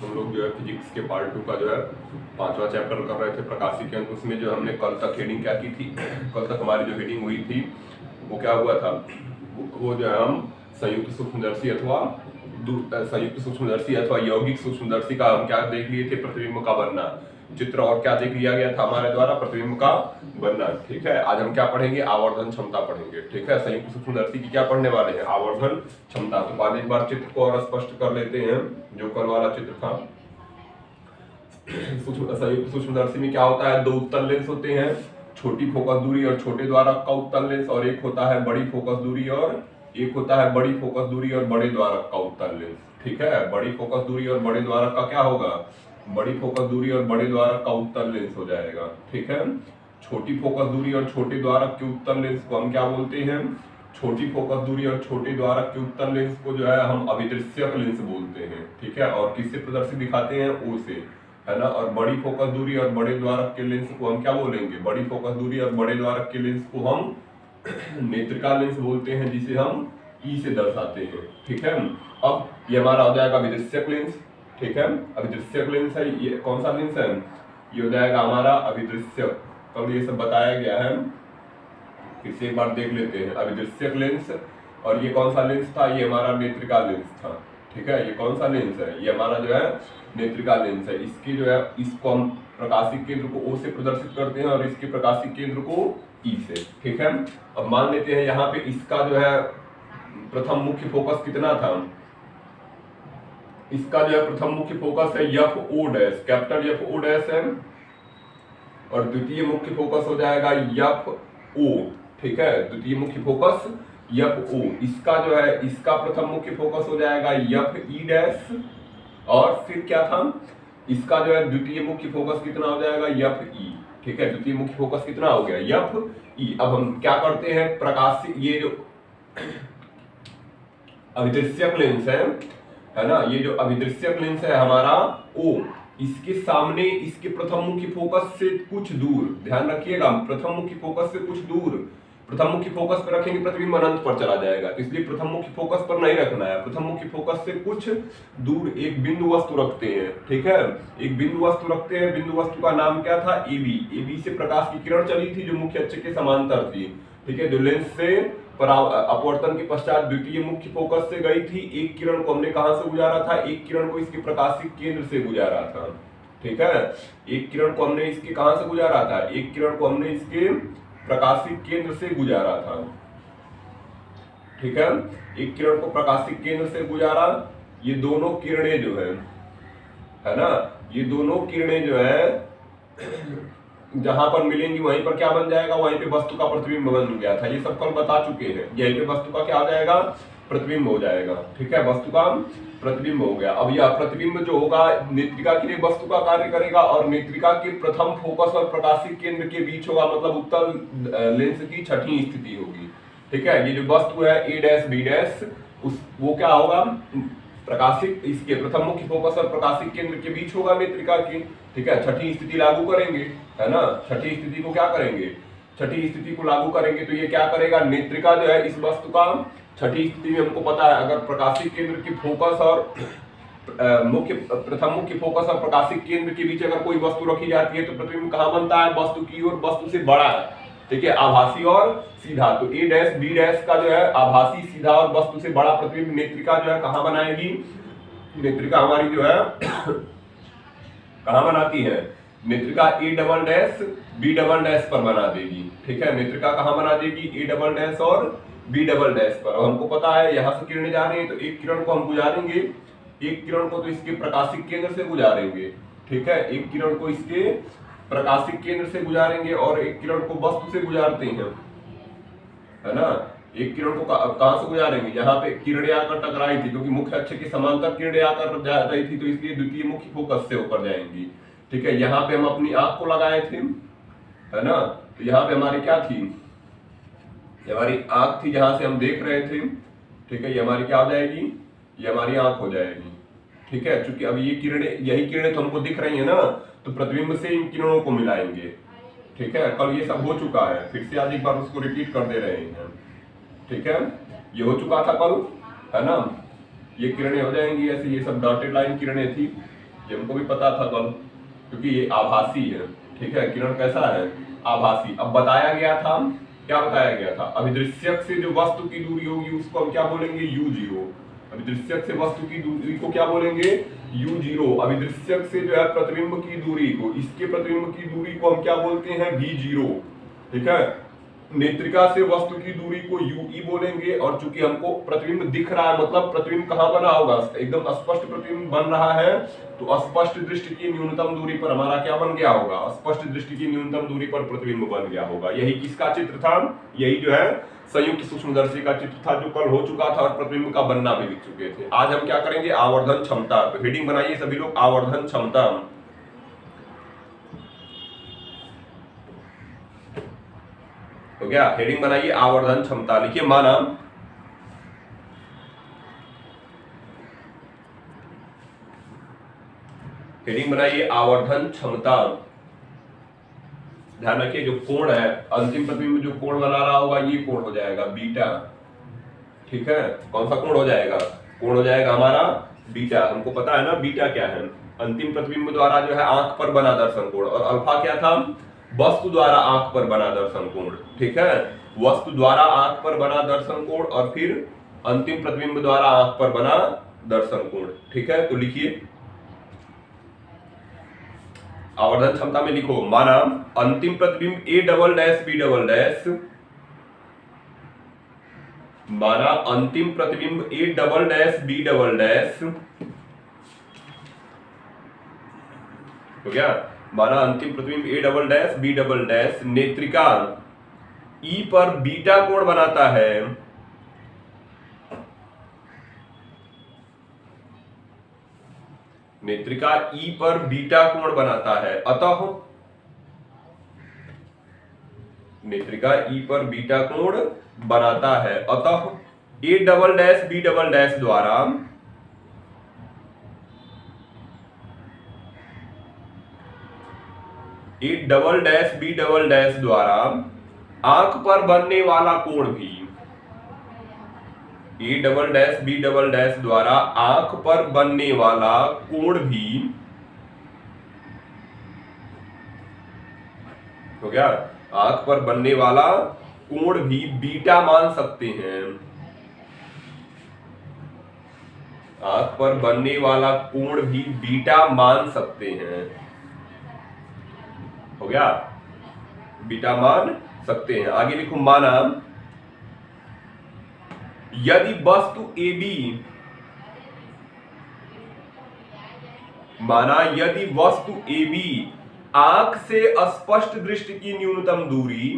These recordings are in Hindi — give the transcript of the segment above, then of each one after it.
हम लोग जो है फिजिक्स के पार्ट 2 का जो है 5वां चैप्टर कर रहे थे प्रकाशीय केंद्र। उसमें जो हमने कल तक हेडिंग क्या की थी, कल तक हमारी जो हेडिंग हुई थी वो क्या हुआ था, वो जो है हम संयुक्त सूक्ष्मदर्शी अथवा संयुक्त सूक्ष्मदर्शी अथवा यौगिक सूक्ष्मदर्शी का हम क्या देख लिए थे, प्रतिबिंब का बनना चित्र, और क्या देख लिया गया था हमारे द्वारा, प्रतिबिंब का बनना। ठीक है, आज हम क्या पढ़ेंगे, आवर्धन क्षमता पढ़ेंगे। ठीक है, संयुक्त सूक्ष्मदर्शी की क्या पढ़ने वाले हैं, आवर्धन क्षमता। तो बाद एक बार चित्र को और स्पष्ट कर लेते हैं, जो कल वाला चित्र था। संयुक्त सूक्ष्मदर्शी में क्या होता है, दो उत्तल लेंस होते हैं, छोटी फोकस दूरी और छोटे द्वारक का उत्तल लेंस, और एक होता है बड़ी फोकस दूरी और एक होता है बड़ी फोकस दूरी और बड़े द्वारक का उत्तल लेंस। ठीक है, बड़ी फोकस दूरी और बड़े द्वारक का क्या होगा, बड़ी फोकस दूरी और बड़े द्वारक का उत्तल लेंस हो जाएगा। ठीक है, छोटी फोकस दूरी और छोटे द्वारक के उत्तल लेंस को हम क्या बोलते हैं, छोटी फोकस दूरी और छोटे द्वारक के उत्तल लेंस को जो है हम अभिदृश्यक लेंस बोलते हैं। ठीक है, और किससे प्रदर्शित दिखाते हैं, ओ से, है ना। और बड़ी फोकस दूरी और बड़े द्वारक के लेंस को हम क्या बोलेंगे, बड़ी फोकस दूरी और बड़े द्वारक के लेंस को हम नेत्रिका लेंस बोलते हैं, जिसे हम ई से दर्शाते हैं। ठीक है, अब ये हमारा हो जाएगा अभिदृश्यक लेंस। ठीक है, अभिदृश्यक लेंस है, ये कौन सा लेंस है, ये हो जाएगा हमारा अभिदृश्यक। तो ये सब बताया गया है, फिर से एक बार देख लेते हैं। अभिदृश्यक लेंस, और ये कौन सा लेंस था, ये हमारा नेत्रिका लेंस था। ठीक है, ये कौन सा लेंस है, ये हमारा जो है नेत्रिका लेंस है। इसकी जो है, इसको हम प्रकाशिक केंद्र को ओ से प्रदर्शित करते हैं और इसके प्रकाशिक केंद्र को ई से। ठीक है, अब मान लेते हैं यहाँ पे इसका जो है प्रथम मुख्य फोकस कितना था, इसका जो है प्रथम मुख्य फोकस है F O dash, capital F O dash है, और द्वितीय मुख्य फोकस हो जाएगा एफ ओ। ठीक है, द्वितीय मुख्य फोकस एफ ओ, इसका जो है इसका प्रथम मुख्य फोकस हो जाएगा एफ ई डैश, और फिर क्या था, इसका जो है द्वितीय मुख्य फोकस कितना हो जाएगा, एफ ई। ठीक है, द्वितीय मुख्य फोकस कितना हो गया, एफ ई। अब हम क्या करते हैं, प्रकाशिक, ये जो अभिदृश्यक लेंस है ना, ये जो अभिदृश्यक लेंस है हमारा ओ, इसके सामने इसके प्रथम मुख्य फोकस से कुछ दूर, ध्यान रखिएगा, प्रथम मुख्य फोकस से कुछ दूर, प्रथम मुख्य फोकस पर रखेंगे प्रतिबिंब अनंत पर चला जाएगा, तो इसलिए प्रथम मुख्य फोकस पर नहीं रखना है। प्रथम मुख्य फोकस से कुछ दूर एक बिंदु वस्तु रखते हैं। ठीक है, एक बिंदु वस्तु रखते हैं, बिंदु वस्तु का नाम क्या था, एबी। एबी से प्रकाश की किरण चली थी जो मुख्य अक्ष के समांतर थी। ठीक है, जो लेंस से अपवर्तन के पश्चात द्वितीय मुख्य फोकस से गई थी, एक किरण को हमने कहां से गुजारा था, एक किरण को इसके प्रकाशिक केंद्र से गुजारा था। ठीक है, एक किरण को हमने इसके कहां से गुजारा था, एक किरण को हमने इसके प्रकाशिक केंद्र से गुजारा था। ठीक है, एक किरण को प्रकाशिक केंद्र से गुजारा। ये दोनों किरणें जो है ना, ये दोनों किरणें जो है जहां पर मिलेंगी वहीं पर क्या बन जाएगा, वहीं पे वस्तु का प्रतिबिंब बन गया था। ये सब कल बता चुके हैं, यहीं पे वस्तु का क्या हो जाएगा, प्रतिबिंब हो जाएगा। ठीक है, वस्तु का प्रतिबिंब हो गया। अब यह प्रतिबिंब जो होगा नेत्रिका के लिए वस्तु का कार्य करेगा, और नेत्रिका के प्रथम फोकस और प्रकाशिक केंद्र के बीच होगा, मतलब उत्तल लेंस की छठी स्थिति होगी। ठीक है, ये जो वस्तु है ए डैश बी डैश, उस वो क्या होगा, प्रकाशिक, इसके प्रथम मुख्य फोकस और प्रकाशिक केंद्र के बीच होगा नेत्रिका की। ठीक है, छठी स्थिति लागू करेंगे, है ना, छठी स्थिति को क्या करेंगे, छठी स्थिति को लागू करेंगे, तो ये क्या करेगा, नेत्रिका जो है इस वस्तु का छठी स्थिति में हमको पता है, अगर प्रकाशिक केंद्र की फोकस और प्रथम मुख्य फोकस और प्रकाशिक केंद्र के बीच अगर कोई वस्तु रखी जाती है तो प्रतिबिंब कहां बनता है, वस्तु की ओर, वस्तु से बड़ा है। ठीक है, आभासी और सीधा, तो ए डैश बी डैश का जो है आभासी, सीधा और वस्तु से बड़ा प्रतिबिंब नेत्रिका जो है कहां बनाएगी, नेत्रिका हमारी जो है कहां बनाती है, नेत्रिका A double dash B double dash पर बना देगी। ठीक है, नेत्रिका कहां बना देगी, ए डबल डैश और बी डबल डैश पर। और हमको पता है यहां से किरणें जा रही है, तो एक किरण को हम गुजारेंगे, एक किरण को तो इसके प्रकाशिक केंद्र से गुजारेंगे। ठीक है, एक किरण को इसके प्रकाशिक केंद्र से गुजारेंगे और एक किरण को वस्तु से गुजारते हैं, है ना। एक किरण को कहां से गुजारेंगे, जहां पे किरणें आकर टकराई थी, क्योंकि मुख्य अक्ष के समांतर किरणें आकर जा रही थी, तो इसलिए द्वितीय मुख्य फोकस से ऊपर जाएंगी। ठीक है, यहाँ पे हम अपनी आंख को लगाए थे, है ना, तो यहाँ पे हमारी क्या थी, हमारी आंख थी जहां से हम देख रहे थे। ठीक है, ये हमारी क्या हो जाएगी, ये हमारी आंख हो जाएगी। ठीक है, चूंकि अब ये किरणें, यही किरणें तो हमको दिख रही है ना, तो प्रतिबिंब से इन किरणों को मिलाएंगे। ठीक है, कल ये सब हो चुका है, फिर से आज एक बार उसको रिपीट कर दे रहे हैं। ठीक है, ये हो चुका था कल, है ना, ये किरणें हो जाएंगी ऐसे, ये सब डॉटेड लाइन किरणें थी। ये हमको भी पता था कल, क्योंकि ये आभासी है। ठीक है, किरण कैसा है, आभासी। अब बताया गया था, क्या बताया गया था, अभिदृश्यक से जो वस्तु की दूरी होगी उसको हम क्या बोलेंगे, u0। अभिदृश्यक से वस्तु की दूरी को क्या बोलेंगे, u0। अभिदृश्यक से जो है प्रतिबिंब की दूरी को, इसके प्रतिबिंब की दूरी को हम क्या बोलते हैं, v0। ठीक है, नेत्रिका से वस्तु की दूरी को ue बोलेंगे। और चूंकि हमको प्रतिबिंब दिख रहा है, मतलब प्रतिबिंब कहाँ बना होगा, एकदम स्पष्ट प्रतिबिंब बन रहा है, तो स्पष्ट दृष्टि की न्यूनतम दूरी पर हमारा क्या बन गया होगा, स्पष्ट दृष्टि की न्यूनतम दूरी पर प्रतिबिंब बन गया होगा। यही किसका चित्र था, यही जो है संयुक्त सूक्ष्मदर्शी का चित्र था, जो कल हो चुका था और प्रतिबिंब का बनना भी लिख चुके थे। आज हम क्या करेंगे, आवर्धन क्षमता। तो हेडिंग बनाइए सभी लोग, आवर्धन क्षमता। तो क्या हेडिंग बनाइए, आवर्धन क्षमता। लिखिए, माना हेडिंग बनाइए, आवर्धन क्षमता। ध्यान रखिए, जो कोण है, अंतिम प्रतिबिंब जो कोण बना रहा होगा, ये कोण हो जाएगा बीटा। ठीक है, कौन सा कोण हो जाएगा, कोण हो जाएगा हमारा बीटा। हमको पता है ना बीटा क्या है, अंतिम प्रतिबिंब द्वारा जो है आंख पर बना दर्शन कोण। और अल्फा क्या था, वस्तु द्वारा आंख पर बना दर्शन कोण। ठीक है, वस्तु द्वारा आंख पर बना दर्शन कोण और फिर अंतिम प्रतिबिंब द्वारा आंख पर बना दर्शन कोण। ठीक है, तो लिखिए आवर्धन क्षमता में लिखो, माना अंतिम प्रतिबिंब A double dash B double dash, माना अंतिम प्रतिबिंब A double dash B double dash, तो क्या, माना अंतिम प्रतिबिंब A double dash B double dash नेत्रिका ई पर बीटा कोण बनाता है, नेत्रिका ई पर बीटा कोण बनाता है। अतः नेत्रिका ई पर बीटा कोण बनाता है, अतः A double dash B double dash द्वारा A double dash B double dash द्वारा आंख पर बनने वाला कोण भी, A double dash B double dash द्वारा आंख पर बनने वाला कोण भी, तो क्या, आंख पर बनने वाला कोण भी बीटा मान सकते हैं। आंख पर बनने वाला कोण भी बीटा मान सकते हैं। हो गया, बीटा मान सकते हैं। आगे लिखो, माना यदि वस्तु AB, माना यदि वस्तु AB आंख से स्पष्ट दृष्टि की न्यूनतम दूरी,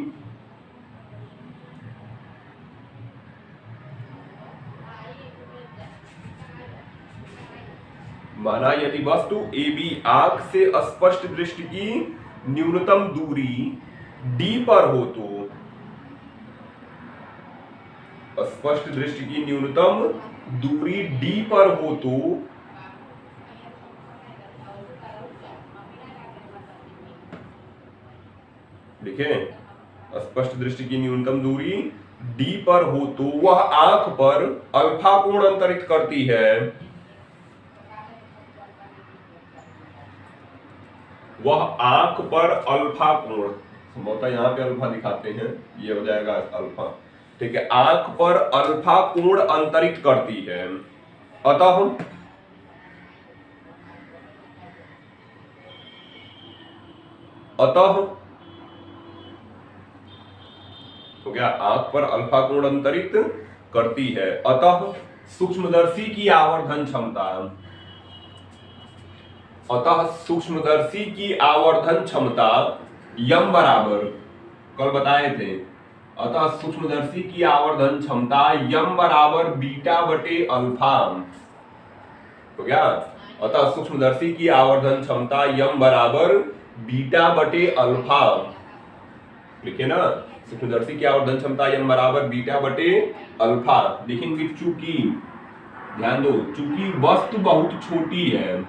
माना यदि वस्तु AB आंख से स्पष्ट दृष्टि की न्यूनतम दूरी D पर हो, तो स्पष्ट दृष्टि की न्यूनतम दूरी D पर हो, तो देखें, स्पष्ट दृष्टि की न्यूनतम दूरी D पर हो तो वह आंख पर अल्फा कोण अंतरित करती है, वह आंख पर अल्फा कोण, संभवतः यहां पे अल्फा दिखाते हैं, ये हो जाएगा अल्फा। ठीक है, आंख पर अल्फा कोण अंतरित करती है। अतः तो क्या, आंख पर अल्फा कोण अंतरित करती है। अतः सूक्ष्मदर्शी की आवर्धन क्षमता, अतः सूक्ष्मदर्शी की आवर्धन क्षमता यम बराबर, कल बताए थे, अतः सूक्ष्मदर्शी की आवर्धन क्षमता यम बराबर बीटा बटे अल्फा। तो क्या, अतः सूक्ष्मदर्शी की आवर्धन क्षमता यम बराबर बीटा बटे अल्फा। लिखे ना, सूक्ष्मदर्शी की आवर्धन क्षमता यम बराबर बीटा बटे अल्फा। लिखेंगे चूंकि, ध्यान दो, चूंकि वस्तु बहुत छोटी है,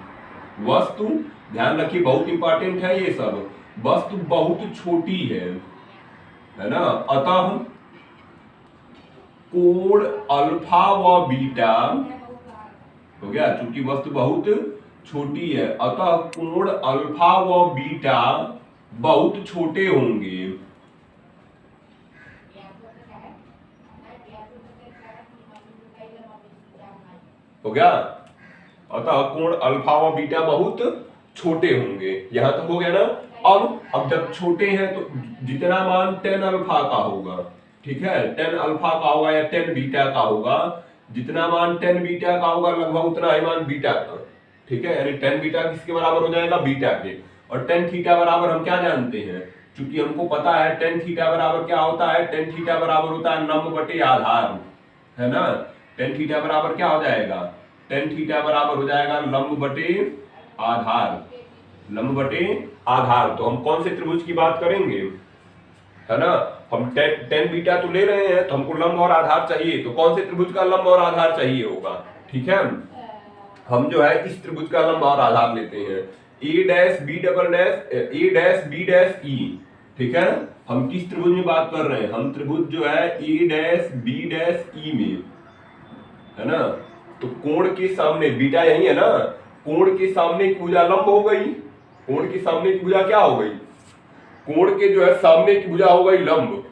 वस्तु, ध्यान रखिए बहुत इंपॉर्टेंट है ये सब, वस्तु बहुत छोटी है ना, अतः कोण अल्फा व बीटा, हो गया, चूंकि वस्तु बहुत छोटी है, अतः कोण अल्फा व बीटा बहुत छोटे होंगे। हो गया, अतः कोण अल्फा व बीटा बहुत छोटे होंगे। यहां तक हो गया ना। अब जब छोटे हैं तो जितना मान टेन अल्फा का होगा, ठीक है, टेन अल्फा का होगा या टेन बीटा का होगा, जितना मान टेन बीटा का होगा लगभग उतना ही मान बीटा का, ठीक है, यानी टेन बीटा किसके बराबर हो जाएगा, बीटा के। और टेन थीटा बराबर हम क्या जानते हैं, चूंकि हमको पता है टेन थीटा बराबर क्या होता है, टेन थीटा बराबर होता है लंब बटे आधार, है ना। टेन थीटा बराबर क्या हो जाएगा, टेन थीटा बराबर हो जाएगा लंब बटे आधार, लंब बटे आधार। तो हम कौन से त्रिभुज की बात करेंगे, है ना। हम टेन बीटा तो ले रहे हैं, तो हमको लंब और आधार चाहिए, तो कौन से त्रिभुज का लंब और आधार चाहिए होगा, ठीक है। हम जो है इस त्रिभुज का लंब और आधार लेते हैं, ए डैश बी डबल डैश ए डैश बी डैश ई, ठीक है। हम किस त्रिभुज में बात कर रहे हैं, हम त्रिभुज जो है ए डैश बी डैश ई में, है ना। तो कोण के सामने बीटा यही है ना, कोण के सामने की भुजा लंब हो गई, कोण के सामने की भुजा क्या हो गई, कोण के जो है सामने की भुजा हो गई लंब,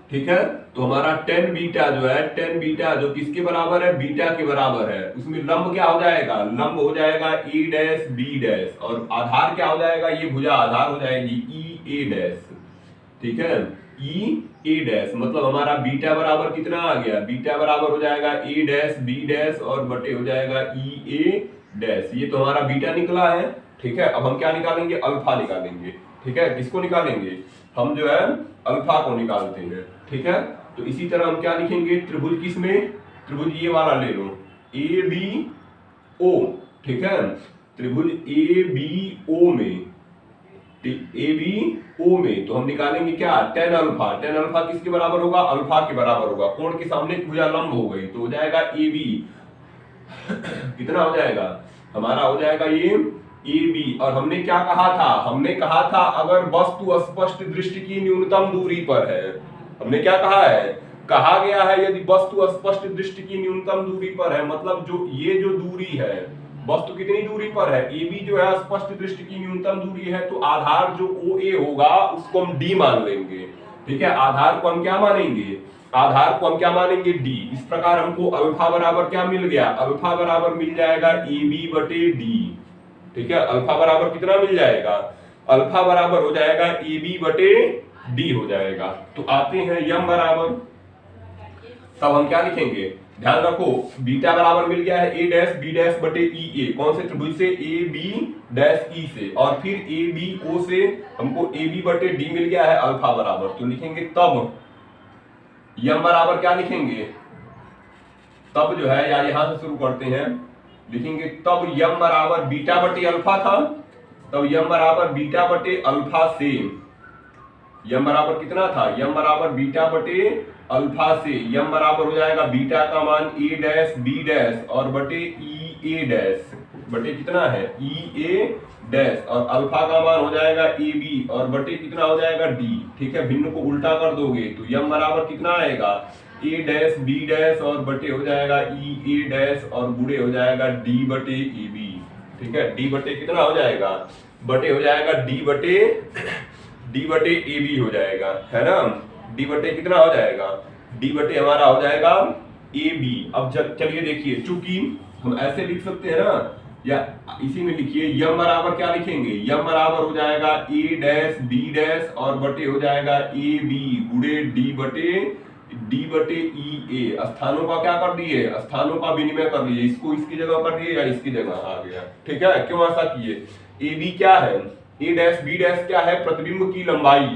ठीक है। तो हमारा टेन बीटा जो है, टेन बीटा जो किसके बराबर है, बीटा के बराबर है, उसमें लंब क्या हो जाएगा, लंब हो जाएगा ए डैश बी डैश, और आधार क्या हो जाएगा, ये भुजा आधार हो जाएगी ई ए डैश, ठीक है, ई ए डैश। मतलब हमारा बीटा बराबर कितना आ गया, बीटा बराबर हो जाएगा ए डैश बी डैश और बटे हो जाएगा ई ए डैश। ये तो हमारा बीटा निकला है, ठीक है। अब हम क्या निकालेंगे, अल्फा निकालेंगे, ठीक है। किसको निकालेंगे, हम जो है अल्फा को निकालते हैं, ठीक है। तो इसी तरह हम क्या लिखेंगे, त्रिभुज किसमें, त्रिभुज ये वाला ले लो, ए बी ओ, ठीक है, त्रिभुज ए बी ओ में, ए बी ओ में, तो हम निकालेंगे क्या, टेन अल्फा। टेन अल्फा किसके बराबर होगा, अल्फा के बराबर होगा। कोण के सामने भुजा लंब हो गई, तो हो जाएगा ए बी कितना हो जाएगा, हमारा हो जाएगा ये ए बी। और हमने क्या कहा था, हमने कहा था अगर वस्तु स्पष्ट दृष्टि की न्यूनतम दूरी पर है, हमने क्या कहा है, कहा गया है यदि वस्तु स्पष्ट दृष्टि की न्यूनतम दूरी पर है, मतलब जो ये जो दूरी है, वस्तु कितनी दूरी पर है, ए बी जो है स्पष्ट दृष्टि की न्यूनतम दूरी है, तो आधार जो ओ ए होगा उसको हम डी मान लेंगे, ठीक है। आधार को हम क्या मानेंगे, आधार को हम क्या मानेंगे, डी। इस प्रकार हमको अल्फा बराबर क्या मिल गया, अल्फा बराबर मिल जाएगा ए बी बटे डी, ठीक है। अल्फा बराबर कितना मिल जाएगा, अल्फा बराबर हो जाएगा ए बी बटे डी हो जाएगा। तो आते हैं यम बराबर, तब हम क्या लिखेंगे, ध्यान रखो बीटा बराबर मिल गया है ए डैश बी डैश बटे ई ए, कौन से त्रिभुज से, ए बी डैश ई से, और फिर ए बी ओ से हमको ए बी बटे डी मिल गया है अल्फा बराबर। तो लिखेंगे तब यम बराबर क्या लिखेंगे, तब जो है, या यहां से शुरू करते हैं, लिखेंगे तब यम बराबर बीटा बटे अल्फा था, तब यम बराबर बीटा बटे अल्फा से, यम बराबर कितना था, यम बराबर बीटा बटे अल्फा से, यम बराबर हो जाएगा बीटा का मान ए डैश बी डैश और बटे ई ए डैश, बटे कितना है ई ए डैश, और अल्फा का मान हो जाएगा ए बी और बटे कितना हो जाएगा डी, ठीक है। भिन्न को उल्टा कर दोगे तो यम बराबर कितना आएगा, ए डैश बी डैश और बटे हो जाएगा ई ए डैश और गुणे हो जाएगा डी बटे ए बी, ठीक है। डी बटे कितना हो जाएगा, बटे हो जाएगा डी बटे ए बी हो जाएगा, है ना। डी बटे कितना हो जाएगा, डी बटे हमारा हो जाएगा ए बी। अब चलिए देखिए, चूंकि हम ऐसे लिख सकते हैं ना, या इसी में लिखिए, यम बराबर क्या लिखेंगे, यम बराबर हो जाएगा ए डैश बी डैश और बटे हो जाएगा ए बी गुणे डी बटे ई ए। स्थानों का क्या कर दिए, स्थानों का विनिमय कर लिए, इसको इसकी जगह कर दिए या इसकी जगह आ गया, ठीक है। क्यों ऐसा किए, ए बी क्या है, ए डैश बी डैश क्या है, प्रतिबिंब की लंबाई,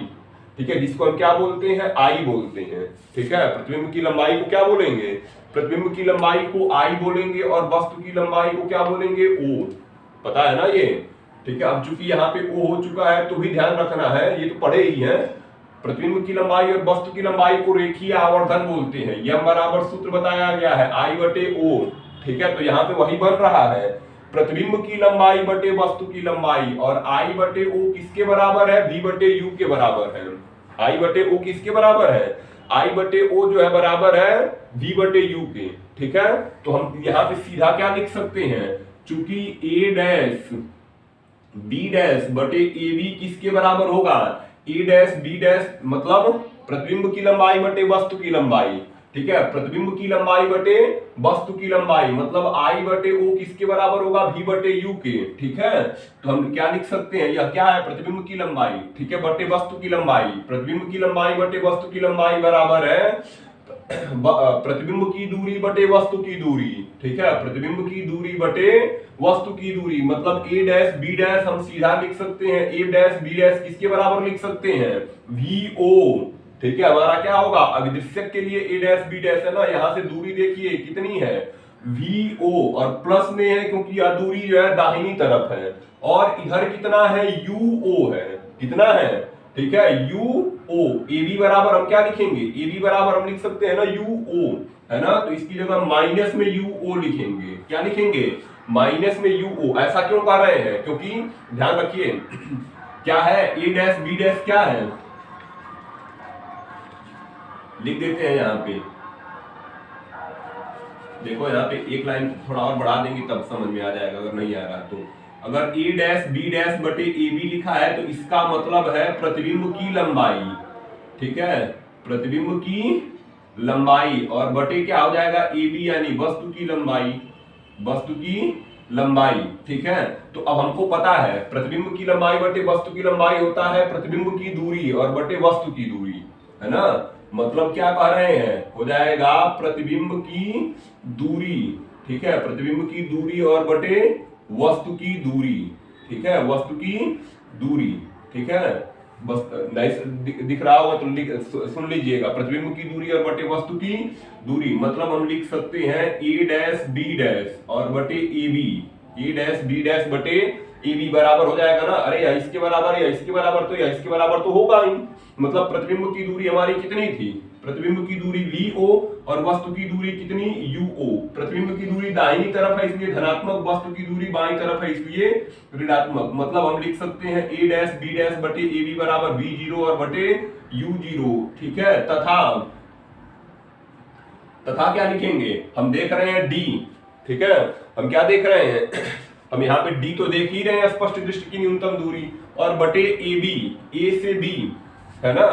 ठीक है, जिसको हम क्या बोलते हैं, आई बोलते हैं, ठीक है। प्रतिबिंब की लंबाई को क्या बोलेंगे, प्रतिबिंब की लंबाई को आई बोलेंगे, और वस्तु की लंबाई को क्या बोलेंगे, ओ, पता है ना ये, ठीक है। अब चूंकि यहाँ पे ओ हो चुका है तो भी ध्यान रखना है, ये तो पढ़े ही है, प्रतिबिंब की लंबाई और वस्तु की लंबाई को रेखीय आवर्धन बोलते हैं। यम बराबर सूत्र बताया गया है आई बटे ओ, ठीक है। तो यहाँ पे वही बन रहा है, प्रतिबिंब की लंबाई बटे वस्तु की लंबाई, और आई बटे ओ किसके बराबर है, वी बटे यू के बराबर है। आई बटे ओ किसके बराबर है, आई बटे ओ जो है बराबर है वी बटे यू के, ठीक है। तो हम यहाँ पे सीधा क्या लिख सकते हैं, चूंकि ए डैश बी डैश बटे ए बी किसके बराबर होगा, ए डैश बी डैश मतलब प्रतिबिंब की लंबाई बटे वस्तु की लंबाई, ठीक है, प्रतिबिंब की लंबाई बटे वस्तु की लंबाई मतलब आई बटे ओ किसके बराबर होगा, भी बटे यू के, ठीक है। तो हम क्या लिख सकते हैं, यह क्या है, प्रतिबिंब की लंबाई, ठीक है, बटे वस्तु की लंबाई, प्रतिबिंब की लंबाई बटे वस्तु की लंबाई बराबर है प्रतिबिंब की दूरी बटे वस्तु की दूरी, ठीक है, प्रतिबिंब की दूरी बटे वस्तु की दूरी मतलब ए डैश बी डैश हम सीधा लिख सकते हैं, ए डैश बी डैश किसके बराबर लिख सकते हैं, वी ओ, ठीक है। हमारा क्या होगा, अभिदृश्यक के लिए ए डैश बी डैश है ना, यहां से दूरी देखिए कितनी है, वी ओ, और प्लस में है क्योंकि यह दूरी जो है दाहिनी तरफ है, और इधर कितना है, यू ओ है, कितना है, ठीक है, यू ओ, ए बी बराबर हम क्या लिखेंगे, ए बी बराबर हम लिख सकते हैं ना यू ओ, है ना, तो इसकी जगह माइनस में यू ओ लिखेंगे, क्या लिखेंगे, माइनस में यू ओ। ऐसा क्यों कर रहे हैं, क्योंकि ध्यान रखिए क्या है, ए डैश बी डैश क्या है, लिख देते हैं यहाँ पे, देखो यहाँ पे एक लाइन थोड़ा और बढ़ा देंगे तब समझ में आ जाएगा, अगर नहीं आ रहा तो। अगर ए डैश बी डैश बटे ए बी लिखा है तो इसका मतलब है प्रतिबिंब की लंबाई, ठीक है, प्रतिबिंब की लंबाई, और बटे क्या हो जाएगा, ए बी यानी वस्तु की लंबाई, वस्तु की लंबाई, ठीक है। तो अब हमको पता है प्रतिबिंब की लंबाई बटे वस्तु की लंबाई होता है प्रतिबिंब की दूरी और बटे वस्तु की दूरी, है ना, मतलब क्या कह रहे हैं, हो जाएगा प्रतिबिंब की दूरी, ठीक है, प्रतिबिंब की दूरी और बटे वस्तु की दूरी, ठीक है, वस्तु की दूरी, ठीक है, बस नहीं दिख रहा होगा तो सुन लीजिएगा, प्रतिबिंब की दूरी और बटे वस्तु की दूरी मतलब हम लिख सकते हैं ए डैश बी डैश और बटे A B, A dash B dash बटे ए बी बराबर हो जाएगा ना, अरे या इसके बराबर या इसके बराबर, तो या इसके बराबर तो होगा ही, मतलब प्रतिबिंब की दूरी हमारी कितनी थी, प्रतिबिंब की दूरी वी ओ और वस्तु की दूरी कितनी, यू ओ, प्रतिबिंब की दूरी दाहिनी तरफ है इसलिए धनात्मक, वस्तु की दूरी बाईं तरफ है इसलिए ऋणात्मक, मतलब हम लिख सकते हैं ए डैश बी डैश बटे ए बी बराबर वी जीरो और बटे यू जीरो, ठीक है। तथा क्या लिखेंगे, हम देख रहे हैं डी, ठीक है, हम क्या देख रहे हैं हम यहाँ पे डी तो देख ही रहे हैं, स्पष्ट दृष्टि की न्यूनतम दूरी, और बटे ए बी, ए से बी, है ना,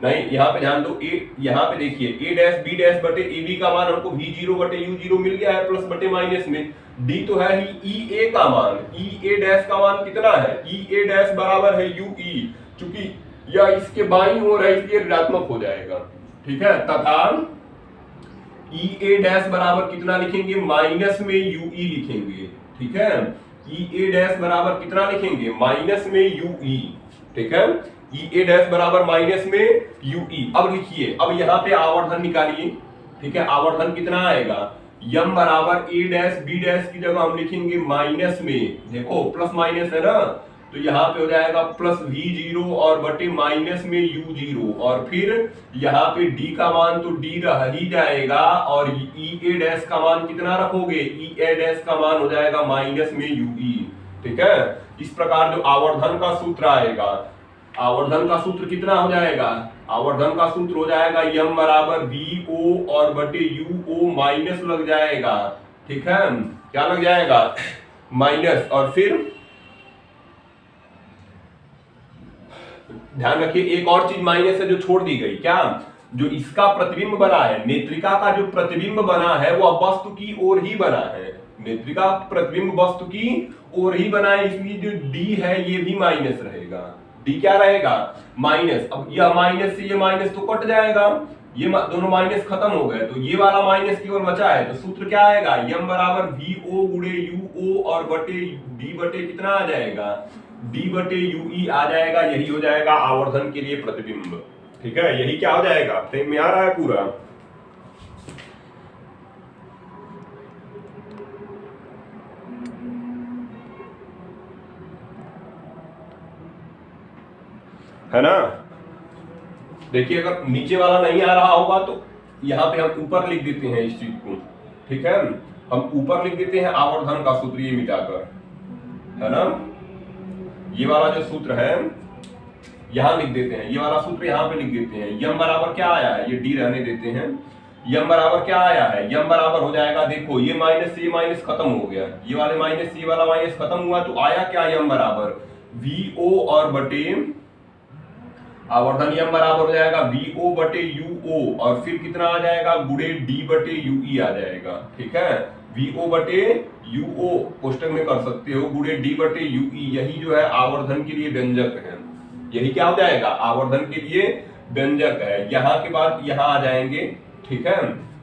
नहीं यहाँ पे ध्यान दो, ए यहाँ पे देखिए ए डैश बी डैश बटे ए बी का मान हमको वी जीरो बटे यू जीरो मिल गया है, प्लस बटे माइनस में डी तो है ही ई ए का मान, ई ए डैश का मान कितना है, ई ए डैश बराबर है यू ई, चूंकि यह इसके बाईं ओर है इसलिए ऋणात्मक हो जाएगा, ठीक है, तथा ई ए डैश बराबर कितना लिखेंगे, माइनस में यू ई लिखेंगे, ठीक है, ई ए डैश बराबर कितना लिखेंगे, माइनस में यू ई, ठीक है, ई ए डैश बराबर माइनस में यू ई। अब लिखिए, अब यहाँ पे आवर्धन निकालिए, ठीक है, आवर्धन कितना आएगा, यम बराबर ए डैश बी डैश की जगह हम लिखेंगे माइनस में, देखो प्लस माइनस है ना, तो यहाँ पे हो जाएगा प्लस वी जीरो और बटे माइनस में यू जीरो, और फिर यहाँ पे डी का मान तो डी रह ही जाएगा, और ई ए डैश का मान कितना रखोगे, ई ए डैश का मान हो जाएगा माइनस में यू ई, ठीक है। इस प्रकार जो आवर्धन का सूत्र आएगा, आवर्धन का सूत्र कितना हो जाएगा, आवर्धन का सूत्र हो जाएगा यम बराबर वी ओ और बटे यू ओ माइनस लग जाएगा, ठीक है, क्या लग जाएगा, माइनस, और फिर ध्यान रखिए एक और चीज माइनस है जो छोड़ दी गई, क्या, जो इसका प्रतिबिंब बना है, नेत्रिका का जो प्रतिबिंब बना है वह वस्तु की ओर ही बना है, नेत्रिका प्रतिबिंब वस्तु की ओर ही बना है, इसलिए जो डी है ये भी माइनस रहेगा, डी क्या रहेगा, माइनस। अब यह माइनस से ये माइनस तो कट जाएगा, ये दोनों माइनस खत्म हो गए, तो ये वाला माइनस केवल बचा है, तो सूत्र क्या आएगा, यम बराबर वी ओ गुणे यू ओ और बटे डी बटे कितना आ जाएगा, डी बटे यू ई आ जाएगा, यही हो जाएगा आवर्धन के लिए प्रतिबिंब, ठीक है, यही क्या हो जाएगा, समझ में आ रहा है पूरा, है ना। देखिए अगर नीचे वाला नहीं आ रहा होगा तो यहाँ पे हम ऊपर लिख देते हैं इस चीज को, ठीक है, हम ऊपर लिख देते हैं आवर्धन का सूत्र ये मिटाकर, है ना, ये वाला जो सूत्र है यहाँ लिख देते हैं, ये वाला सूत्र यहाँ पे लिख देते हैं, यम बराबर क्या आया है, ये डी रहने देते हैं, यम बराबर क्या आया है, यम बराबर हो जाएगा, देखो ये माइनस से ये माइनस खत्म हो गया, ये वाले माइनस से ये वाला माइनस खत्म हुआ, तो आया क्या, यम बराबर वीओ और बटे आवर्धन यम बराबर हो जाएगा वीओ बटे यूओ, और फिर कितना आ जाएगा, गुणे डी बटे यूई आ जाएगा। ठीक है, वीओ बटे यूओ कोष्टक में कर सकते हो, गुणे डी बटे यूई, यही जो है आवर्धन के लिए व्यंजक है, यही क्या हो जाएगा, आवर्धन के लिए व्यंजक है। यहाँ के बाद यहाँ आ जाएंगे, ठीक है,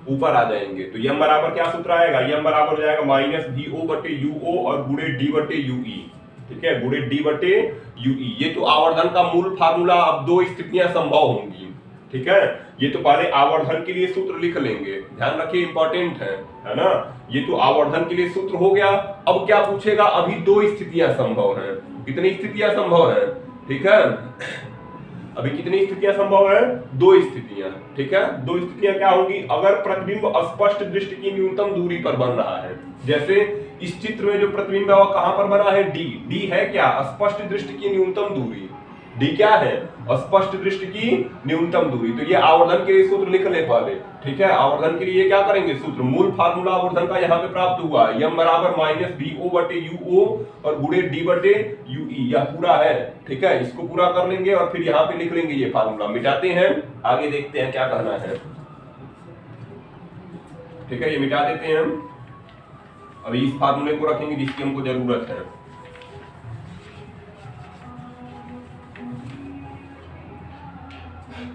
ऊपर आ जाएंगे, तो यम बराबर क्या सूत्र आएगा, यम बराबर हो जाएगा माइनस वीओ बटे यूओ और गुणे डी बटे यूई। ठीक है, गुणे डी बटे यूई, ये तो आवर्धन का मूल फार्मूला। अब दो स्थितियां संभव होंगी। ठीक है, ये तो पहले आवर्धन के लिए सूत्र लिख लेंगे, ध्यान रखिए इंपॉर्टेंट है ना। ये तो आवर्धन के लिए सूत्र हो गया। अब क्या पूछेगा, अभी दो स्थितियां संभव हैं। कितनी स्थितियां संभव है, ठीक है, अभी कितनी स्थितियां संभव है, दो स्थितियां। ठीक है, दो स्थितियां क्या होंगी, अगर प्रतिबिंब स्पष्ट दृष्टि की न्यूनतम दूरी पर बन रहा है, जैसे इस चित्र में जो प्रतिबिंब है वो कहां पर बना है, डी। डी है क्या, स्पष्ट दृष्टि की न्यूनतम दूरी। डी क्या है, स्पष्ट दृष्टि की न्यूनतम दूरी। तो ये आवर्धन के लिए सूत्र लिख ले पहले। ठीक है, आवर्धन के लिए क्या करेंगे, सूत्र, मूल फार्मूला आवर्धन का यहाँ पे प्राप्त हुआ, यम बराबर माइनस वीओ बटे यूओ और गुणे डी बटे यूई, यह पूरा है। ठीक है, इसको पूरा कर लेंगे और फिर यहाँ पे लिख लेंगे ये फार्मूला। मिटाते हैं, आगे देखते हैं क्या कहना है। ठीक है, ये मिटा देते हैं हम। अभी इस फार्मूले को रखेंगे जिसकी हमको जरूरत है।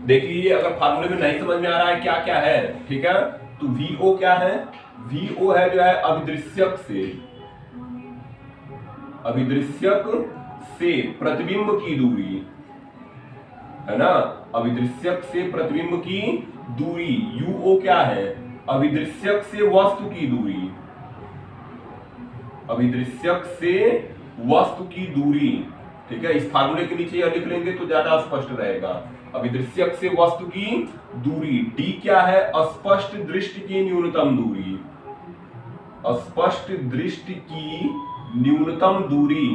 देख लीजिए, अगर फार्मूले में नहीं समझ में आ रहा है क्या क्या है, ठीक है, तो वीओ क्या है, वीओ है जो है अभिदृश्यक से प्रतिबिंब की दूरी, है ना, अभिदृश्यक से प्रतिबिंब की दूरी। यूओ क्या है, अभिदृश्यक से वस्तु की दूरी, अभिदृश्यक से वस्तु की दूरी। ठीक है, इस फार्मूले के नीचे यह लिख लेंगे तो ज्यादा स्पष्ट रहेगा। अभिदृश्यक से वस्तु की दूरी। डी क्या है, स्पष्ट दृष्टि की न्यूनतम दूरी, स्पष्ट दृष्टि की न्यूनतम दूरी,